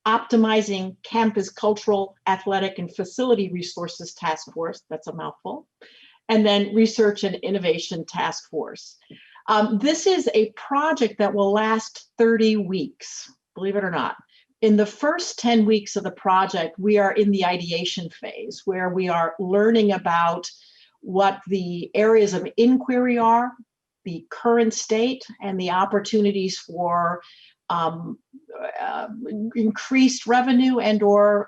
Optimizing Campus Cultural, Athletic, and Facility Resources Task Force, that's a mouthful, and then Research and Innovation Task Force. This is a project that will last 30 weeks, believe it or not. In the first 10 weeks of the project, we are in the ideation phase where we are learning about what the areas of inquiry are, the current state, and the opportunities for increased revenue and or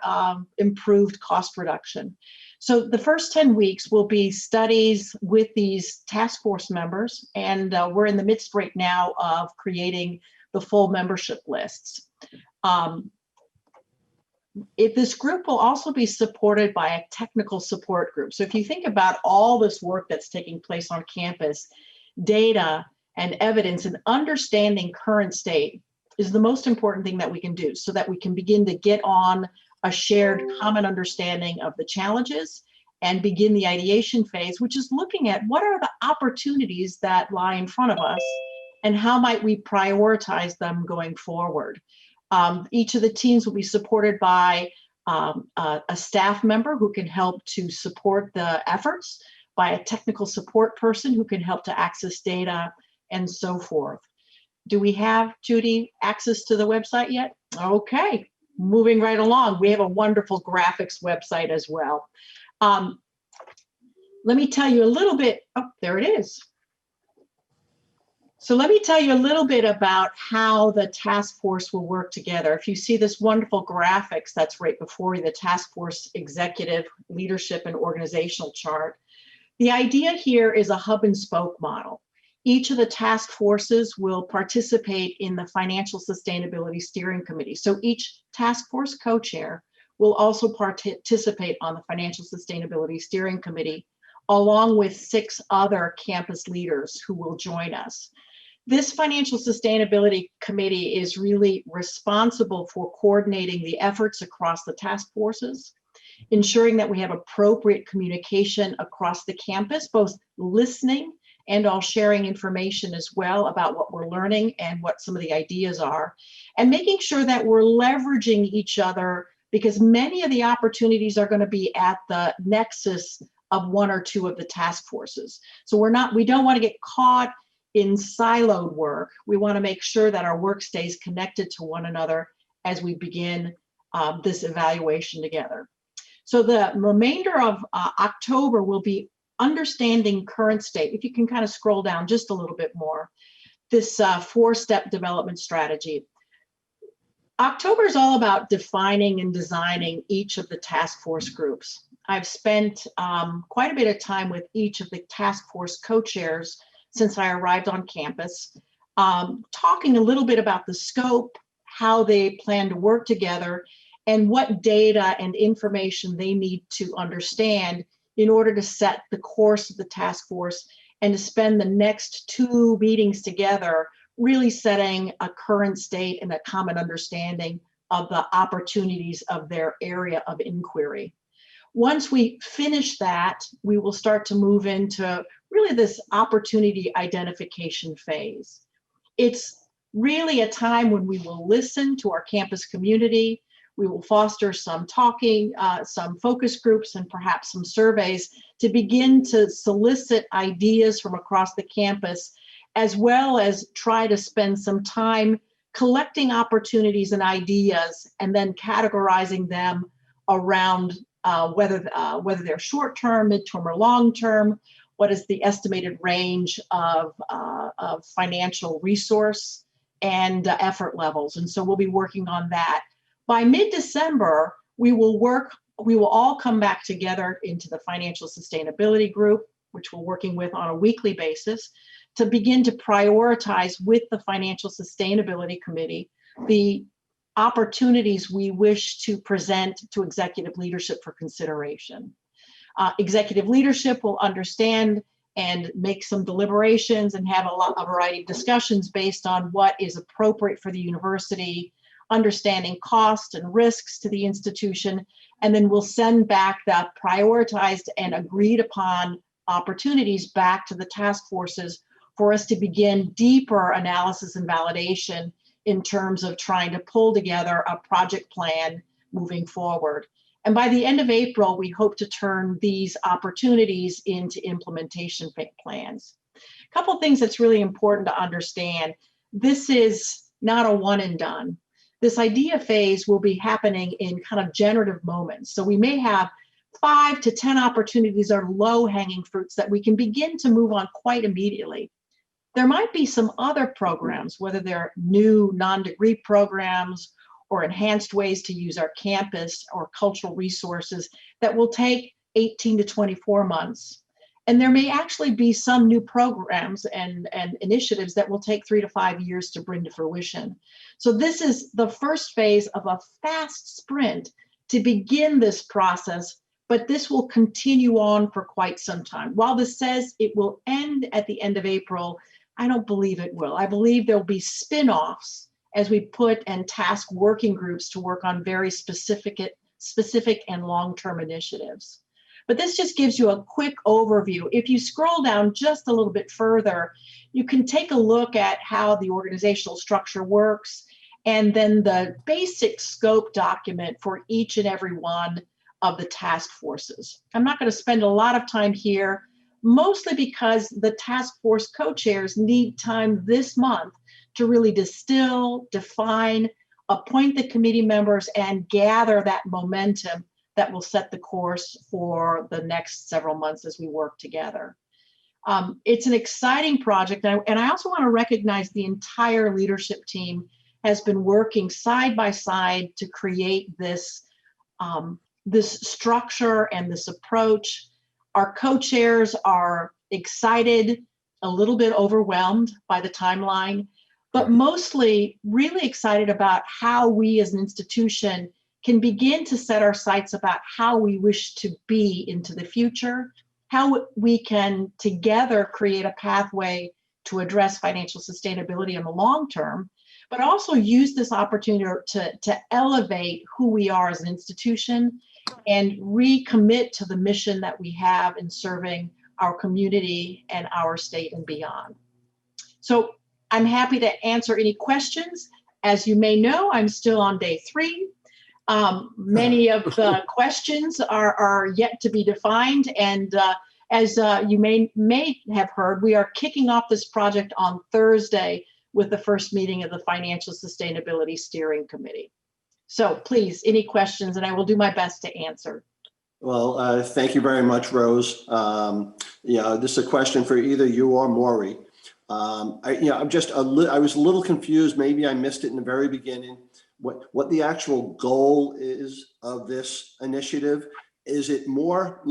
improved cost reduction. So the first 10 weeks will be studies with these task force members, and we're in the midst right now of creating the full membership lists. This group will also be supported by a technical support group. So if you think about all this work that's taking place on campus, data and evidence and understanding current state is the most important thing that we can do so that we can begin to get on a shared common understanding of the challenges and begin the ideation phase, which is looking at what are the opportunities that lie in front of us and how might we prioritize them going forward. Each of the teams will be supported by a staff member who can help to support the efforts, by a technical support person who can help to access data, and so forth. Do we have, Judy, access to the website yet? Okay, moving right along. We have a wonderful graphics website as well. Let me tell you a little bit, oh, there it is. So let me tell you a little bit about how the task force will work together. If you see this wonderful graphics that's right before you, the task force executive leadership and organizational chart, the idea here is a hub and spoke model. Each of the task forces will participate in the Financial Sustainability Steering Committee. So each task force co-chair will also participate on the Financial Sustainability Steering Committee, along with 6 other campus leaders who will join us. This Financial Sustainability Committee is really responsible for coordinating the efforts across the task forces, ensuring that we have appropriate communication across the campus, both listening and all sharing information as well about what we're learning and what some of the ideas are, and making sure that we're leveraging each other because many of the opportunities are going to be at the nexus of 1 or 2 of the task forces. So we don't want to get caught in siloed work. We want to make sure that our work stays connected to one another as we begin this evaluation together. So the remainder of October will be understanding current state. If you can kind of scroll down just a little bit more, this 4-step development strategy. October is all about defining and designing each of the task force groups. I've spent quite a bit of time with each of the task force co-chairs since I arrived on campus, talking a little bit about the scope, how they plan to work together, and what data and information they need to understand in order to set the course of the task force and to spend the next 2 meetings together really setting a current state and a common understanding of the opportunities of their area of inquiry. Once we finish that, we will start to move into really this opportunity identification phase. It's really a time when we will listen to our campus community. We will foster some talking, some focus groups, and perhaps some surveys to begin to solicit ideas from across the campus, as well as try to spend some time collecting opportunities and ideas and then categorizing them around whether they're short-term, mid-term, or long-term. What is the estimated range of financial resource and effort levels? And so we'll be working on that. By mid-December, we will all come back together into the Financial Sustainability Group, which we're working with on a weekly basis, to begin to prioritize with the Financial Sustainability Committee the opportunities we wish to present to executive leadership for consideration. Executive leadership will understand and make some deliberations and have a variety of discussions based on what is appropriate for the university, understanding cost and risks to the institution, and then we'll send back the prioritized and agreed upon opportunities back to the task forces for us to begin deeper analysis and validation in terms of trying to pull together a project plan moving forward. And by the end of April, we hope to turn these opportunities into implementation plans. A couple of things that's really important to understand. This is not a one and done. This idea phase will be happening in kind of generative moments. So we may have 5 to 10 opportunities or low-hanging fruits that we can begin to move on quite immediately. There might be some other programs, whether they're new non-degree programs or enhanced ways to use our campus or cultural resources, that will take 18 to 24 months. And there may actually be some new programs and initiatives that will take 3 to 5 years to bring to fruition. So this is the first phase of a fast sprint to begin this process, but this will continue on for quite some time. While this says it will end at the end of April, I don't believe it will. I believe there'll be spin-offs as we put and task working groups to work on very specific and long-term initiatives. But this just gives you a quick overview. If you scroll down just a little bit further, you can take a look at how the organizational structure works and then the basic scope document for each and every one of the task forces. I'm not going to spend a lot of time here, mostly because the task force co-chairs need time this month to really distill, define, appoint the committee members, and gather that momentum that will set the course for the next several months as we work together. It's an exciting project, and I also want to recognize the entire leadership team has been working side by side to create this, this structure and this approach. Our co-chairs are excited, a little bit overwhelmed by the timeline, but mostly really excited about how we as an institution can begin to set our sights about how we wish to be into the future, how we can together create a pathway to address financial sustainability in the long term, but also use this opportunity to elevate who we are as an institution and recommit to the mission that we have in serving our community and our state and beyond. So I'm happy to answer any questions. As you may know, I'm still on day 3. Many of the questions are yet to be defined. And as you may have heard, we are kicking off this project on Thursday with the first meeting of the Financial Sustainability Steering Committee. So please, any questions, and I will do my best to answer. Well, thank you very much, Rose. This is a question for either you or Maury. I was a little confused. Maybe I missed it in the very beginning. What the actual goal is of this initiative? Is it more,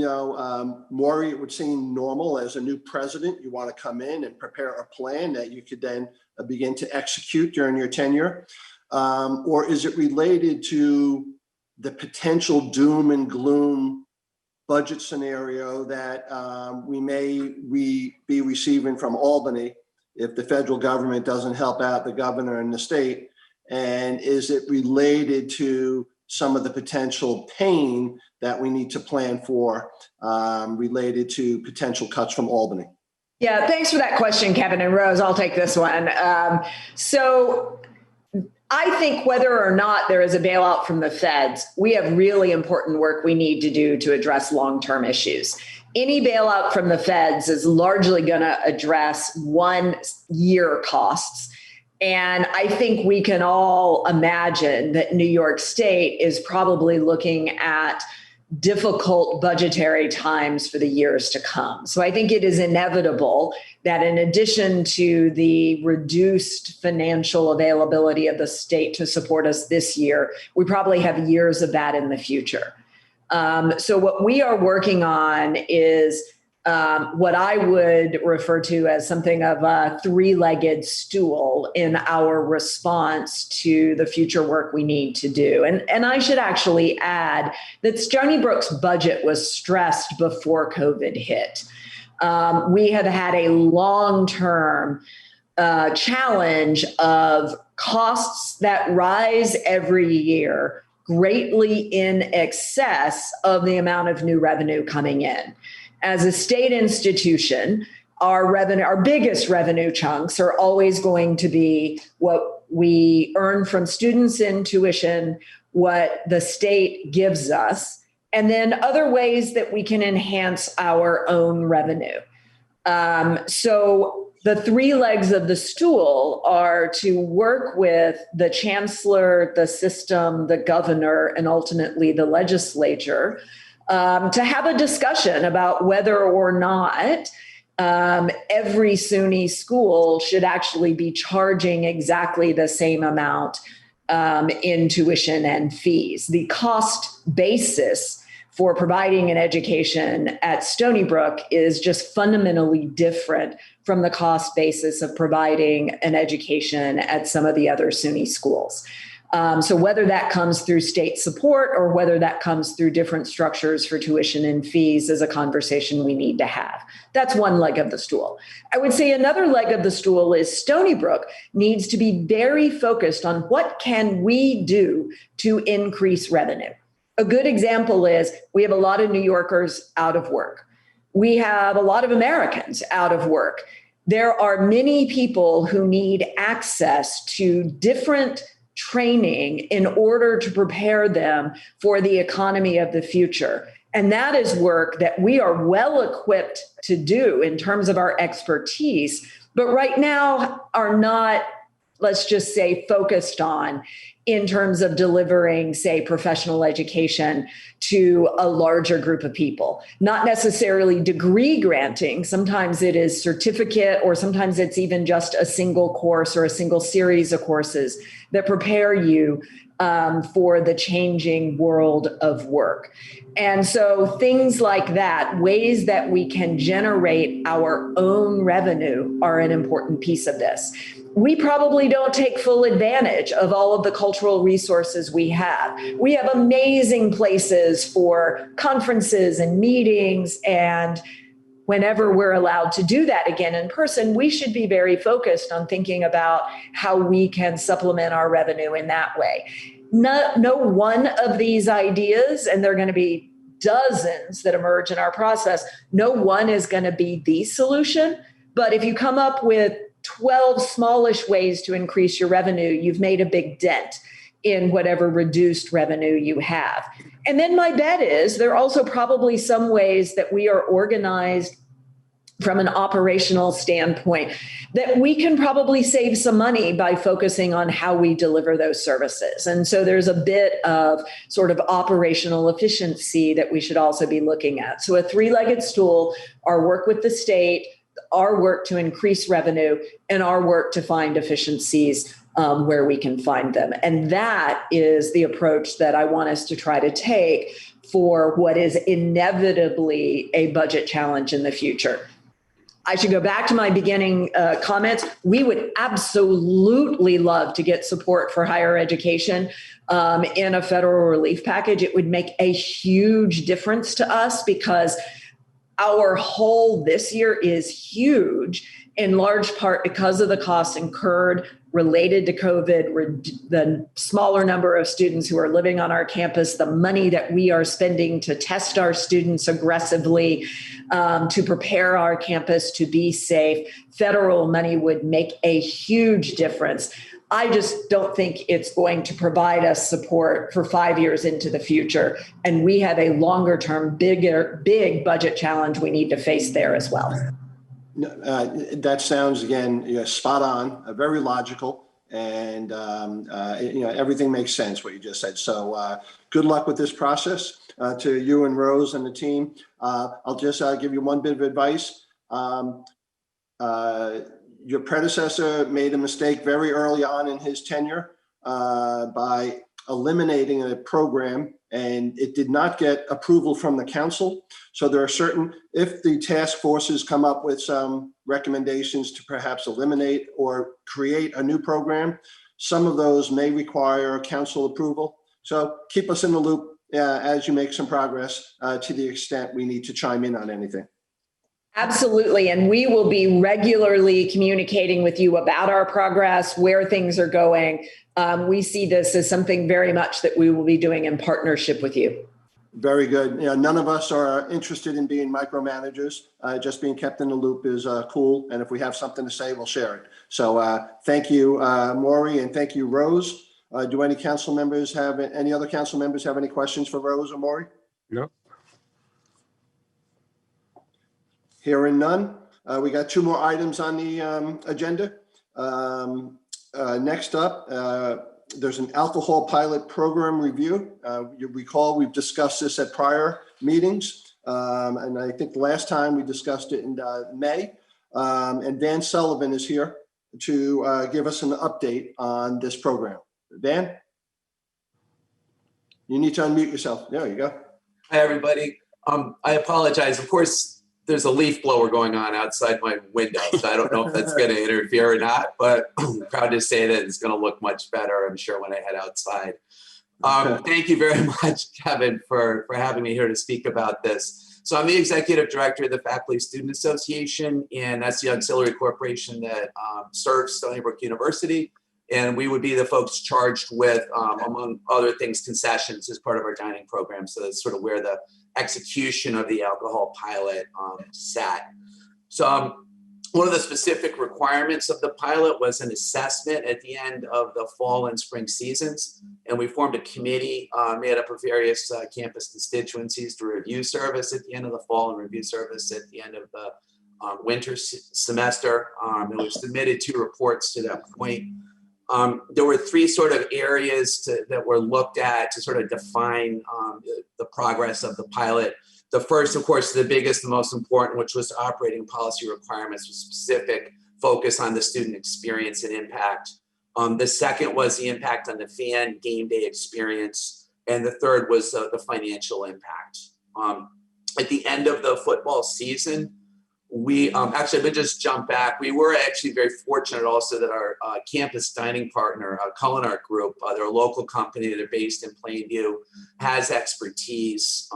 Maury, it would seem normal as a new president, you want to come in and prepare a plan that you could then begin to execute during your tenure? Or is it related to the potential doom and gloom budget scenario that we may be receiving from Albany if the federal government doesn't help out the governor and the state? And is it related to some of the potential pain that we need to plan for related to potential cuts from Albany? Yeah, thanks for that question, Kevin and Rose. I'll take this one. So I think whether or not there is a bailout from the feds, we have really important work we need to do to address long-term issues. Any bailout from the feds is largely going to address 1 year costs. And I think we can all imagine that New York State is probably looking at difficult budgetary times for the years to come. So I think it is inevitable that in addition to the reduced financial availability of the state to support us this year, we probably have years of that in the future. So what we are working on is what I would refer to as something of a 3-legged stool in our response to the future work we need to do. And I should actually add that Stony Brook's budget was stressed before COVID hit. we have had a long-term challenge of costs that rise every year greatly in excess of the amount of new revenue coming in. As a state institution, our biggest revenue chunks are always going to be what we earn from students in tuition, what the state gives us, and then other ways that we can enhance our own revenue. So the three legs of the stool are to work with the chancellor, the system, the governor, and ultimately the legislature to have a discussion about whether or not every SUNY school should actually be charging exactly the same amount in tuition and fees. The cost basis for providing an education at Stony Brook is just fundamentally different from the cost basis of providing an education at some of the other SUNY schools. So whether that comes through state support or whether that comes through different structures for tuition and fees is a conversation we need to have. That's one leg of the stool. I would say another leg of the stool is Stony Brook needs to be very focused on what can we do to increase revenue. A good example is we have a lot of New Yorkers out of work. We have a lot of Americans out of work. There are many people who need access to different training in order to prepare them for the economy of the future. And that is work that we are well equipped to do in terms of our expertise, but right now are not, let's just say, focused on in terms of delivering, say, professional education to a larger group of people. Not necessarily degree granting. Sometimes it is certificate, or sometimes it's even just a single course or a single series of courses that prepare you for the changing world of work. And so things like that, ways that we can generate our own revenue, are an important piece of this. We probably don't take full advantage of all of the cultural resources we have. We have amazing places for conferences and meetings, and whenever we're allowed to do that again in person, we should be very focused on thinking about how we can supplement our revenue in that way. No one of these ideas, and there are going to be dozens that emerge in our process, no one is going to be the solution. But if you come up with 12 smallish ways to increase your revenue, you've made a big dent in whatever reduced revenue you have. And then my bet is there are also probably some ways that we are organized from an operational standpoint that we can probably save some money by focusing on how we deliver those services. And so there's a bit of sort of operational efficiency that we should also be looking at. So a three-legged stool, our work with the state, our work to increase revenue, and our work to find efficiencies where we can find them. And that is the approach that I want us to try to take for what is inevitably a budget challenge in the future. I should go back to my beginning comments. We would absolutely love to get support for higher education in a federal relief package. It would make a huge difference to us because our hole this year is huge, in large part because of the costs incurred related to COVID, the smaller number of students who are living on our campus, the money that we are spending to test our students aggressively, to prepare our campus to be safe. Federal money would make a huge difference. I just don't think it's going to provide us support for 5 years into the future. And we have a longer term, big budget challenge we need to face there as well. That sounds, again, spot on, very logical, and everything makes sense what you just said. So good luck with this process to you and Rose and the team. I'll just give you one bit of advice. Your predecessor made a mistake very early on in his tenure by eliminating a program, and it did not get approval from the council. So there are certain, if the task forces come up with some recommendations to perhaps eliminate or create a new program, some of those may require council approval. So keep us in the loop as you make some progress to the extent we need to chime in on anything. Absolutely. And we will be regularly communicating with you about our progress, where things are going. We see this as something very much that we will be doing in partnership with you. Very good. You know, none of us are interested in being micromanagers. Just being kept in the loop is cool. And if we have something to say, we'll share it. So thank you, Maury, and thank you, Rose. Do any other council members have any questions for Rose or Maury? No. Hearing none. We got 2 more items on the agenda. Next up, there's an alcohol pilot program review. You recall we've discussed this at prior meetings. And I think the last time we discussed it in May. And Dan Sullivan is here to give us an update on this program. Dan? You need to unmute yourself. There you go. Hi, everybody. I apologize. Of course, there's a leaf blower going on outside my window, so I don't know if that's going to interfere or not, but I'm proud to say that it's going to look much better, I'm sure, when I head outside. Thank you very much, Kevin, for having me here to speak about this. So I'm the executive director of the Faculty Student Association, and that's the auxiliary corporation that serves Stony Brook University. And we would be the folks charged with, among other things, concessions as part of our dining program. So that's sort of where the execution of the alcohol pilot sat. So one of the specific requirements of the pilot was an assessment at the end of the fall and spring seasons. And we formed a committee made up of various campus constituencies to review service at the end of the fall and review service at the end of the winter semester. And we submitted 2 reports to that point. There were 3 sort of areas that were looked at to sort of define the progress of the pilot. The first, of course, the biggest, the most important, which was operating policy requirements with specific focus on the student experience and impact. The second was the impact on the fan game day experience. And the third was the financial impact. At the end of the football season, we actually, let me just jump back. We were actually very fortunate also that our campus dining partner, Culinary Group, they're a local company, they're based in Plainview, has expertise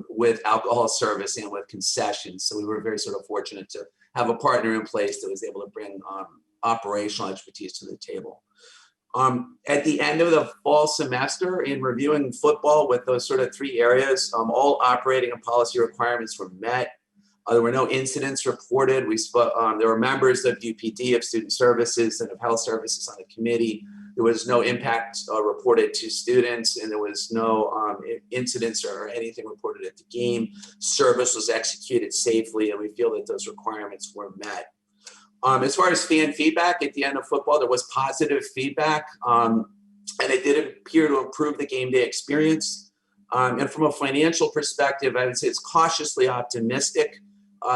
with alcohol service and with concessions. So we were very sort of fortunate to have a partner in place that was able to bring operational expertise to the table. At the end of the fall semester, in reviewing football with those sort of 3 areas, all operating and policy requirements were met. There were no incidents reported. There were members of UPD, of Student Services, and of Health Services on the committee. There was no impact reported to students, and there was no incidents or anything reported at the game. Service was executed safely, and we feel that those requirements were met. As far as fan feedback, at the end of football, there was positive feedback, and it did appear to improve the game day experience. And from a financial perspective, I would say it's cautiously optimistic.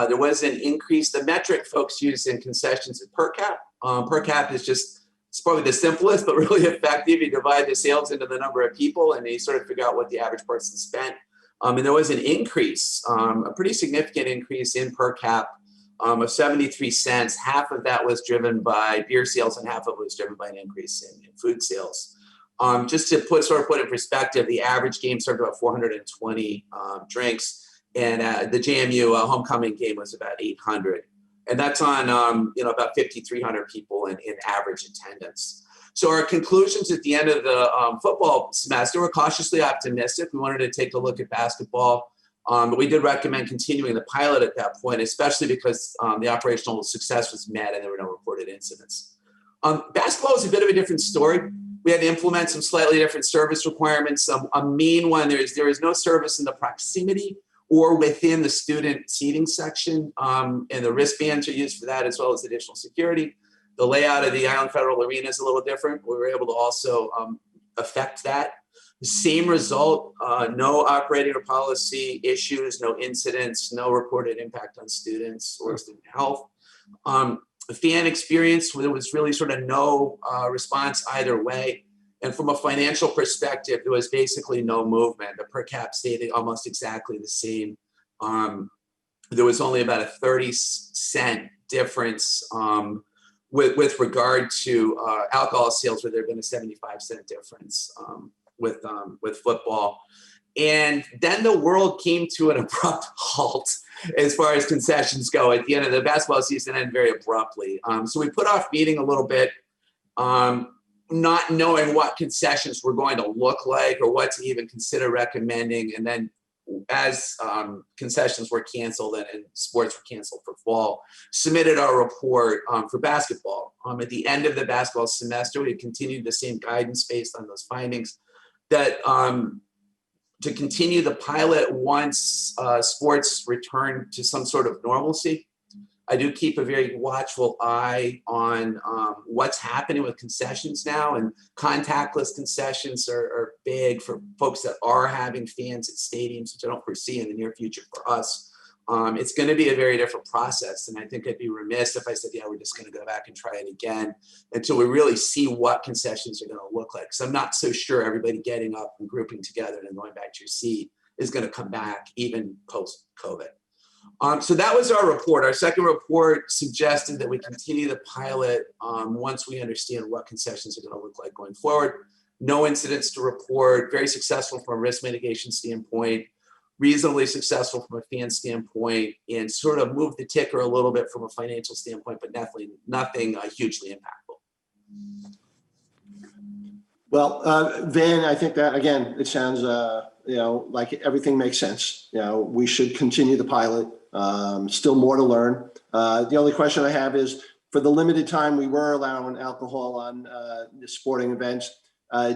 There was an increase. The metric folks use in concessions is per cap. Per cap is it's probably the simplest, but really effective. You divide the sales into the number of people, and you sort of figure out what the average person spent. And there was an increase, a pretty significant increase in per cap of 73 cents. Half of that was driven by beer sales, and half of it was driven by an increase in food sales. Just to put in perspective, the average game served about 420 drinks. And the JMU homecoming game was about 800. And that's on, about 5,300 people in average attendance. So our conclusions at the end of the football semester were cautiously optimistic. We wanted to take a look at basketball, but we did recommend continuing the pilot at that point, especially because the operational success was met and there were no reported incidents. Basketball is a bit of a different story. We had to implement some slightly different service requirements. A main one, there is no service in the proximity or within the student seating section, and the wristbands are used for that, as well as additional security. The layout of the Island Federal Arena is a little different. We were able to also affect that. The same result, no operating or policy issues, no incidents, no reported impact on students or student health. The fan experience, there was really sort of no response either way. And from a financial perspective, there was basically no movement. The per cap stayed almost exactly the same. There was only about a 30-cent difference with regard to alcohol sales, where there had been a 75-cent difference with football. And then the world came to an abrupt halt as far as concessions go. At the end of the basketball season ended very abruptly. So we put off meeting a little bit, not knowing what concessions were going to look like or what to even consider recommending. And then as concessions were canceled and sports were canceled for fall, submitted our report for basketball. At the end of the basketball semester, we continued the same guidance based on those findings that to continue the pilot once sports return to some sort of normalcy. I do keep a very watchful eye on what's happening with concessions now, and contactless concessions are big for folks that are having fans at stadiums, which I don't foresee in the near future for us. It's going to be a very different process, and I think I'd be remiss if I said, yeah, we're just going to go back and try it again until we really see what concessions are going to look like. So I'm not so sure everybody getting up and grouping together and going back to your seat is going to come back even post-COVID. So that was our report. Our second report suggested that we continue the pilot once we understand what concessions are going to look like going forward. No incidents to report, very successful from a risk mitigation standpoint, reasonably successful from a fan standpoint, and sort of moved the ticker a little bit from a financial standpoint, but definitely nothing hugely impactful. Well, Van, I think that, again, it sounds, like everything makes sense. We should continue the pilot. Still more to learn. The only question I have is, for the limited time we were allowing alcohol on the sporting events,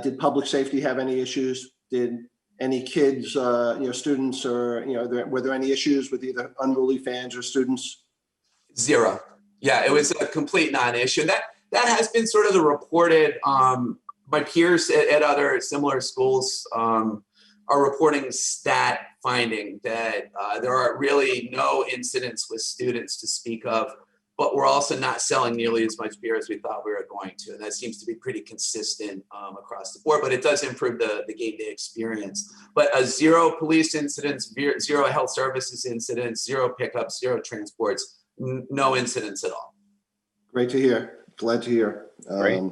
did public safety have any issues? Did any kids, students, or, were there any issues with either unruly fans or students? Zero. Yeah, it was a complete non-issue. That has been sort of the reported, my peers at other similar schools are reporting stat finding that there are really no incidents with students to speak of, but we're also not selling nearly as much beer as we thought we were going to. And that seems to be pretty consistent across the board, but it does improve the game day experience. But zero police incidents, zero health services incidents, zero pickups, zero transports, no incidents at all. Great to hear. Glad to hear. Great.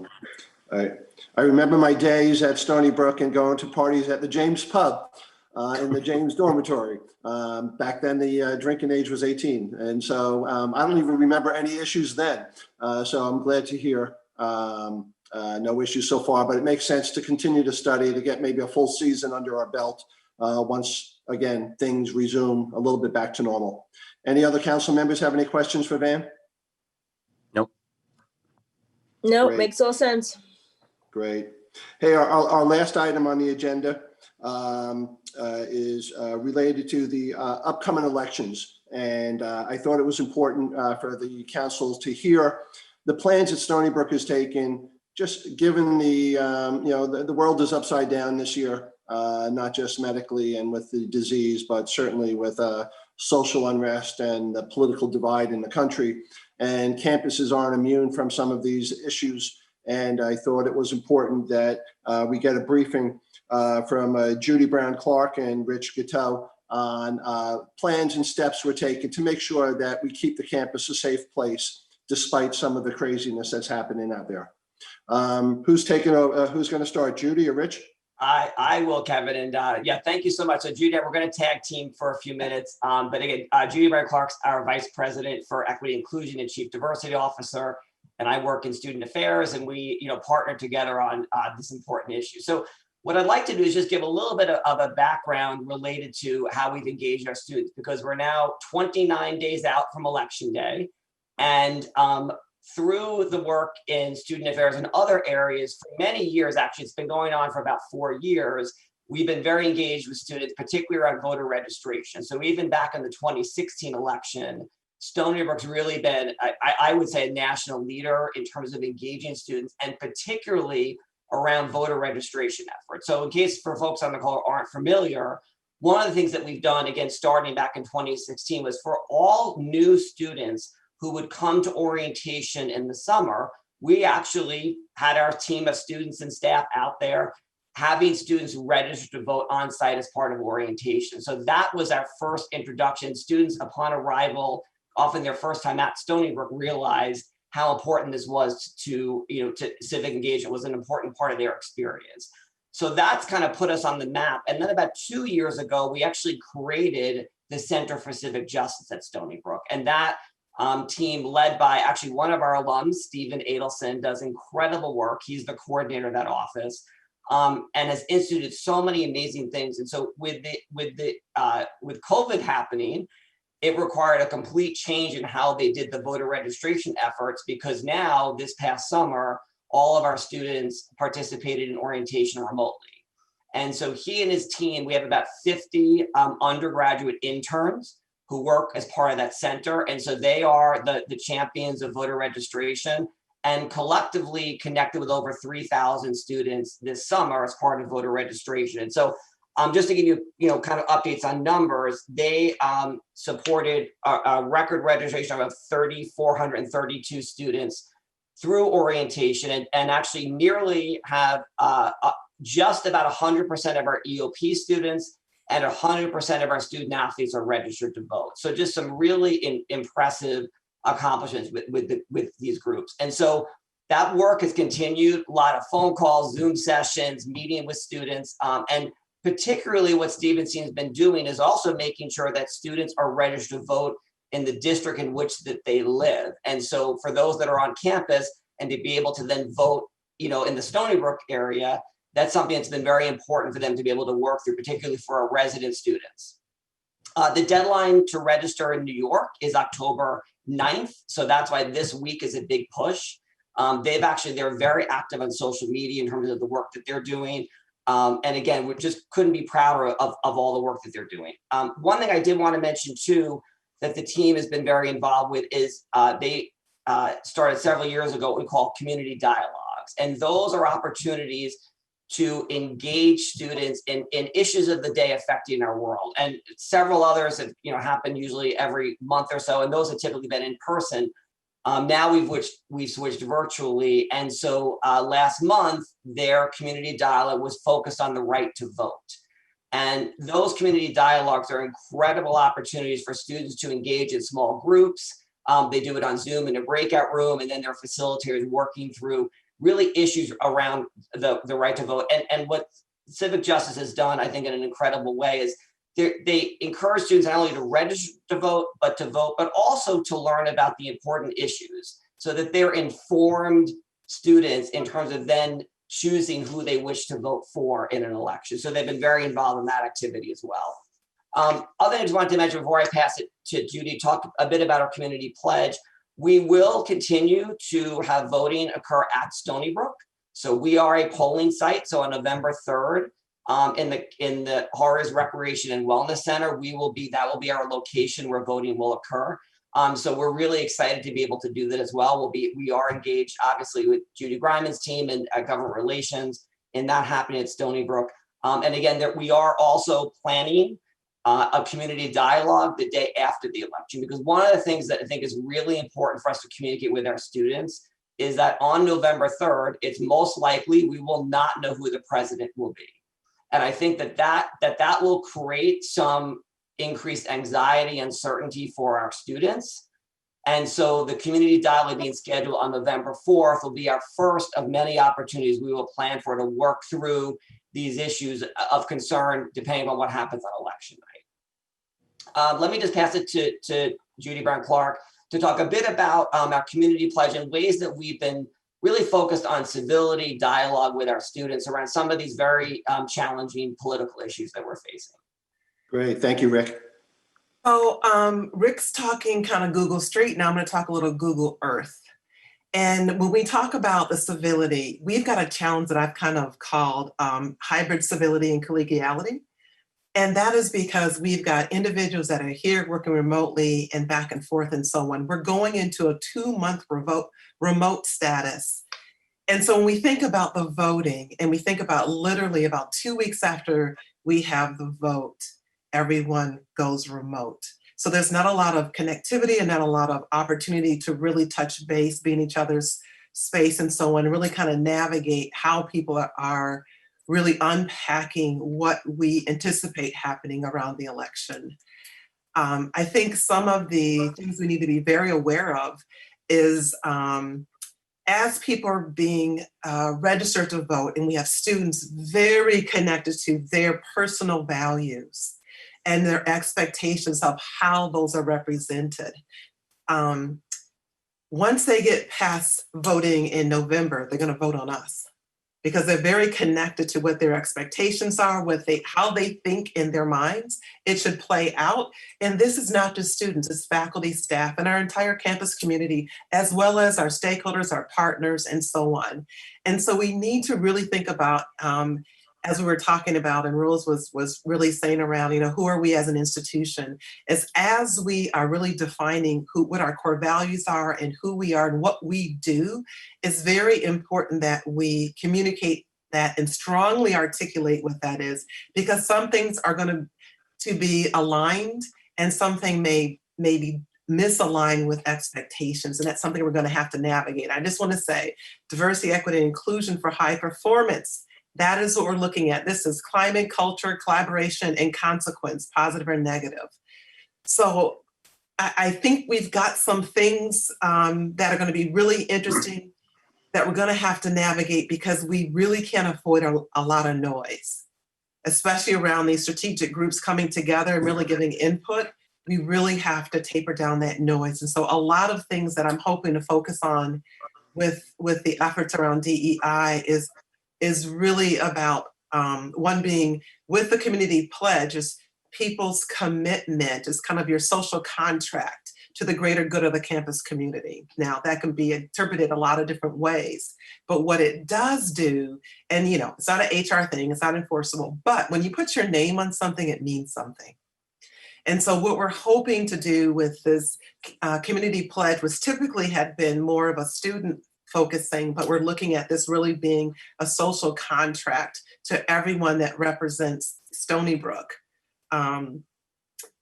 I remember my days at Stony Brook and going to parties at the James Pub in the James dormitory. Back then, the drinking age was 18. And so I don't even remember any issues then. So I'm glad to hear no issues so far, but it makes sense to continue to study to get maybe a full season under our belt once, again, things resume a little bit back to normal. Any other council members have any questions for Van? Nope. No, Great. makes all sense. Great. Hey, our last item on the agenda is related to the upcoming elections. And I thought it was important for the council to hear the plans that Stony Brook has taken, just given the, the world is upside down this year, not just medically and with the disease, but certainly with social unrest and the political divide in the country. And campuses aren't immune from some of these issues. And I thought it was important that we get a briefing from Judy Brown-Clark and Rich Guiteau on plans and steps we're taking to make sure that we keep the campus a safe place, despite some of the craziness that's happening out there. Who's taking over? Who's going to start, Judy or Rich? I will, Kevin. And yeah, thank you so much. So Judy, we're going to tag team for a few minutes. But again, Judy Brown-Clark's our Vice President for Equity Inclusion and Chief Diversity Officer. And I work in student affairs, and we, partner together on this important issue. So what I'd like to do is just give a little bit of a background related to how we've engaged our students, because we're now 29 days out from Election Day. And through the work in student affairs and other areas for many years, actually, it's been going on for about 4 years, we've been very engaged with students, particularly around voter registration. So even back in the 2016 election, Stony Brook's really been, I would say, a national leader in terms of engaging students, and particularly around voter registration efforts. So in case for folks on the call who aren't familiar, one of the things that we've done, again, starting back in 2016, was for all new students who would come to orientation in the summer, we actually had our team of students and staff out there having students register to vote on site as part of orientation. So that was our first introduction. Students, upon arrival, often their first time at Stony Brook, realized how important this was to civic engagement was an important part of their experience. So that's kind of put us on the map. And then about 2 years ago, we actually created the Center for Civic Justice at Stony Brook. And that team, led by actually one of our alums, Stephen Adelson, does incredible work. He's the coordinator of that office, and has instituted so many amazing things. And so with COVID happening, it required a complete change in how they did the voter registration efforts, because now this past summer, all of our students participated in orientation remotely. And so he and his team, we have about 50 undergraduate interns who work as part of that center. And so they are the champions of voter registration, and collectively connected with over 3,000 students this summer as part of voter registration. And so just to give you, kind of updates on numbers, they supported a record registration of 3,432 students through orientation, and actually nearly have just about 100% of our EOP students and 100% of our student athletes are registered to vote. So just some really impressive accomplishments with these groups. And so that work has continued, a lot of phone calls, Zoom sessions, meeting with students, and particularly what Stephen's team has been doing is also making sure that students are registered to vote in the district in which that they live. And so for those that are on campus and to be able to then vote, in the Stony Brook area, that's something that's been very important for them to be able to work through, particularly for our resident students. The deadline to register in New York is October 9th. So that's why this week is a big push. They're very active on social media in terms of the work that they're doing. And again, we just couldn't be prouder of all the work that they're doing. One thing I did want to mention too, that the team has been very involved with is they started several years ago what we call community dialogues. And those are opportunities to engage students in issues of the day affecting our world. And several others have happened usually every month or so, and those have typically been in person. Now we've switched virtually. And so last month, their community dialogue was focused on the right to vote. And those community dialogues are incredible opportunities for students to engage in small groups. They do it on Zoom in a breakout room, and then their facilitators working through really issues around the right to vote. And what Civic Justice has done, I think, in an incredible way is they encourage students not only to register to vote, but also to learn about the important issues so that they're informed students in terms of then choosing who they wish to vote for in an election. So they've been very involved in that activity as well. Other things I wanted to mention before I pass it to Judy, talk a bit about our community pledge. We will continue to have voting occur at Stony Brook. So we are a polling site. So on November 3rd, in the Horrors Recreation and Wellness Center, that will be our location where voting will occur. So we're really excited to be able to do that as well. We are engaged obviously with Judy Griman's team and government relations in that happening at Stony Brook. And again, we are also planning a community dialogue the day after the election, because one of the things that I think is really important for us to communicate with our students is that on November 3rd, it's most likely we will not know who the president will be. And I think that will create some increased anxiety and uncertainty for our students. And so the community dialogue being scheduled on November 4th will be our first of many opportunities we will plan for to work through these issues of concern, depending on what happens on election night. Let me just pass it to Judy Brown-Clark to talk a bit about our community pledge and ways that we've been really focused on civility dialogue with our students around some of these very challenging political issues that we're facing. Great, thank you, Rick. So Rick's talking kind of Google Street. Now I'm going to talk a little Google Earth. And when we talk about the civility, we've got a challenge that I've kind of called hybrid civility and collegiality. And that is because we've got individuals that are here working remotely and back and forth and so on. We're going into a 2-month remote status. And so when we think about the voting and we think about literally about 2 weeks after we have the vote, everyone goes remote. So there's not a lot of connectivity and not a lot of opportunity to really touch base, be in each other's space and so on, and really kind of navigate how people are really unpacking what we anticipate happening around the election. I think some of the things we need to be very aware of is as people are being registered to vote, and we have students very connected to their personal values and their expectations of how those are represented. Once they get past voting in November, they're going to vote on us because they're very connected to what their expectations are, how they think in their minds it should play out. And this is not just students, it's faculty, staff, and our entire campus community, as well as our stakeholders, our partners, and so on. And so we need to really think about, as we were talking about, and Rose was really saying around, who are we as an institution? As we are really defining what our core values are and who we are and what we do, it's very important that we communicate that and strongly articulate what that is, because some things are going to be aligned and something may be misaligned with expectations, and that's something we're going to have to navigate. I just want to say diversity, equity, and inclusion for high performance. That is what we're looking at. This is climate, culture, collaboration, and consequence, positive or negative. So I think we've got some things that are going to be really interesting that we're going to have to navigate, because we really can't afford a lot of noise, especially around these strategic groups coming together and really giving input. We really have to taper down that noise. And so a lot of things that I'm hoping to focus on with the efforts around DEI is really about, one being with the community pledge is people's commitment, is kind of your social contract to the greater good of the campus community. Now that can be interpreted a lot of different ways, but what it does do, and it's not an HR thing, it's not enforceable, but when you put your name on something, it means something. And so what we're hoping to do with this community pledge, was typically had been more of a student focusing, but we're looking at this really being a social contract to everyone that represents Stony Brook,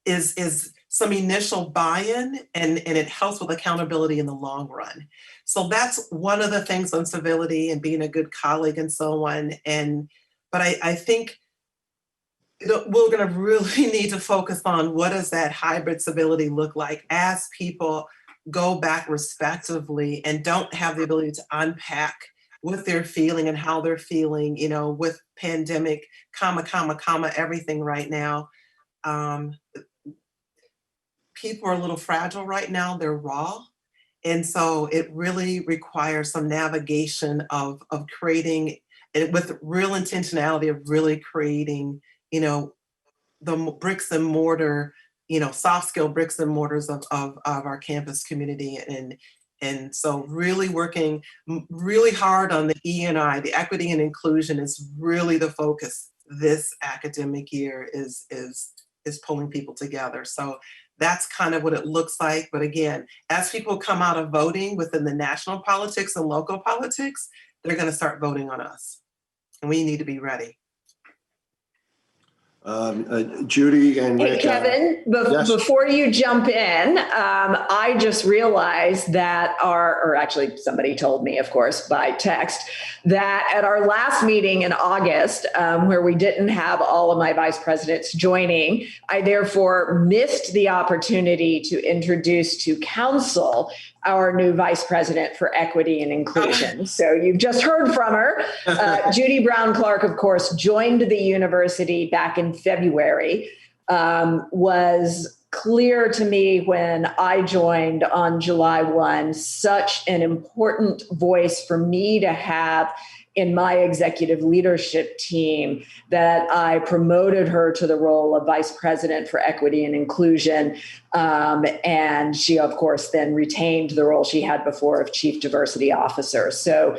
is some initial buy-in, and it helps with accountability in the long run. So that's one of the things on civility and being a good colleague and so on. But I think we're going to really need to focus on what does that hybrid civility look like as people go back respectively and don't have the ability to unpack what they're feeling and how they're feeling, with pandemic, everything right now. People are a little fragile right now, they're raw. And so it really requires some navigation of creating, with real intentionality of really creating, the bricks and mortar, soft skill bricks and mortars of our campus community. And so really working really hard on the E&I, the equity and inclusion, is really the focus this academic year, is pulling people together. So that's kind of what it looks like. But again, as people come out of voting within the national politics and local politics, they're going to start voting on us. And we need to be ready. Judy and Hey, Rick, Kevin, yes. Before you jump in, I just realized that or actually somebody told me, of course, by text, that at our last meeting in August, where we didn't have all of my vice presidents joining, I therefore missed the opportunity to introduce to council our new vice president for equity and inclusion. So you've just heard from her. Judy Brown-Clark, of course, joined the university back in February. Was clear to me when I joined on July 1, such an important voice for me to have in my executive leadership team, that I promoted her to the role of vice president for equity and inclusion. And she, of course, then retained the role she had before of chief diversity officer. So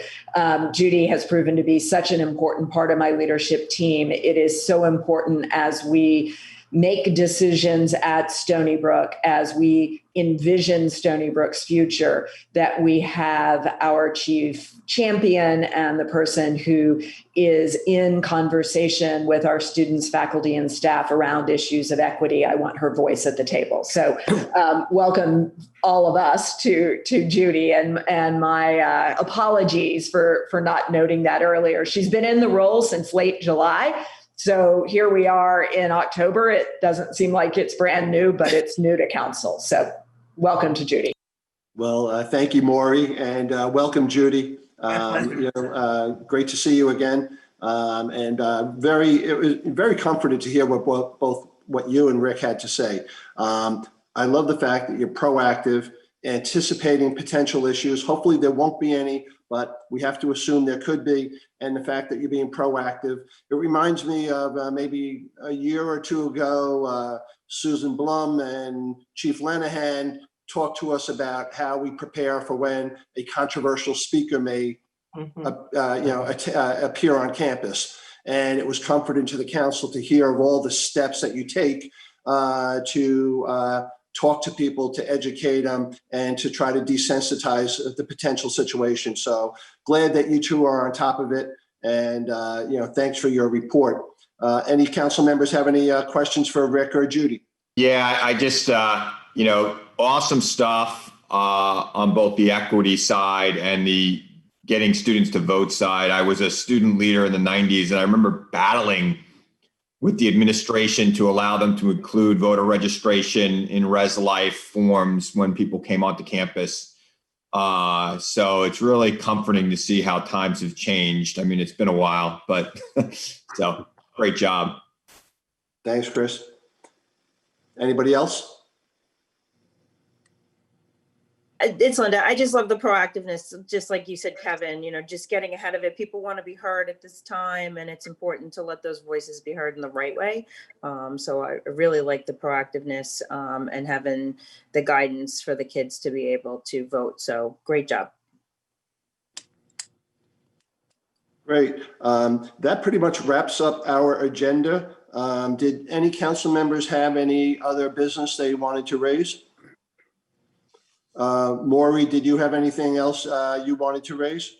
Judy has proven to be such an important part of my leadership team. It is so important as we make decisions at Stony Brook, as we envision Stony Brook's future, that we have our chief champion and the person who is in conversation with our students, faculty, and staff around issues of equity. I want her voice at the table. So welcome all of us to Judy, and my apologies for not noting that earlier. She's been in the role since late July. So here we are in October. It doesn't seem like it's brand new, but it's new to council. So welcome to Judy. Well, thank you, Maury, and welcome, Judy. Great to see you again. It was very comforted to hear both what you and Rick had to say. I love the fact that you're proactive, anticipating potential issues. Hopefully there won't be any, but we have to assume there could be. And the fact that you're being proactive. It reminds me of maybe a year or two ago, Susan Blum and Chief Lenahan talked to us about how we prepare for when a controversial speaker may appear on campus. And it was comforting to the council to hear of all the steps that you take to talk to people, to educate them, and to try to desensitize the potential situation. So glad that you two are on top of it. And thanks for your report. Any council members have any questions for Rick or Judy? Yeah, I just, awesome stuff on both the equity side and the getting students to vote side. I was a student leader in the 90s, and I remember battling with the administration to allow them to include voter registration in res life forms when people came onto campus. So it's really comforting to see how times have changed. I mean, it's been a while, but so great job. Thanks, Chris. Anybody else? It's Linda. I just love the proactiveness, just like you said, Kevin, just getting ahead of it. People want to be heard at this time, and it's important to let those voices be heard in the right way. So I really like the proactiveness and having the guidance for the kids to be able to vote. So great job. Great. That pretty much wraps up our agenda. Did any council members have any other business they wanted to raise? Maury, did you have anything else you wanted to raise?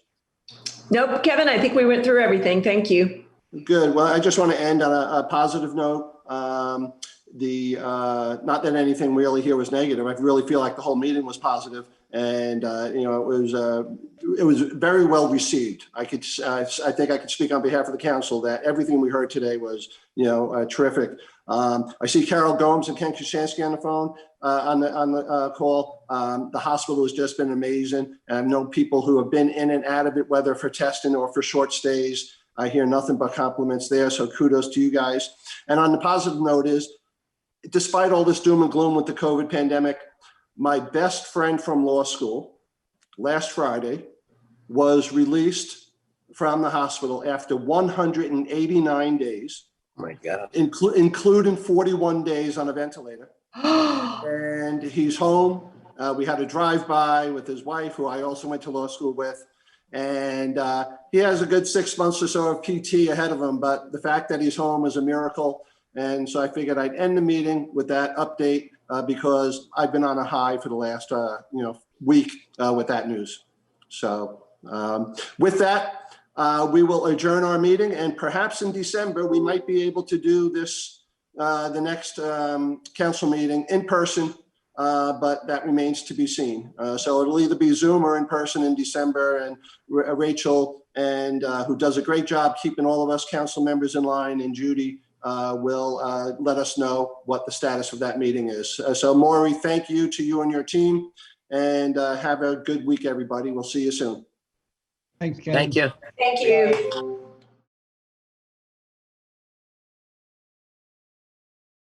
Nope, Kevin, I think we went through everything. Thank you. Good. Well, I just want to end on a positive note. Not that anything really here was negative. I really feel like the whole meeting was positive, and it was very well received. I think I could speak on behalf of the council that everything we heard today was terrific. I see Carol Gomes and Ken Kushansky on the phone on the call. The hospital has just been amazing, and I've known people who have been in and out of it, whether for testing or for short stays. I hear nothing but compliments there, so kudos to you guys. And on the positive note is, despite all this doom and gloom with the COVID pandemic, my best friend from law school last Friday was released from the hospital after 189 days. Oh my God. Including 41 days on a ventilator. And he's home. We had a drive-by with his wife, who I also went to law school with. And he has a good 6 months or so of PT ahead of him. But the fact that he's home is a miracle. And so I figured I'd end the meeting with that update because I've been on a high for the last week with that news. So with that, we will adjourn our meeting, and perhaps in December, we might be able to do this, the next council meeting in person, but that remains to be seen. So it'll either be Zoom or in person in December, and Rachel, and who does a great job keeping all of us council members in line, and Judy will let us know what the status of that meeting is. So Maury, thank you to you and your team, and have a good week, everybody. We'll see you soon. Thanks, Ken. Thank you. Thank you.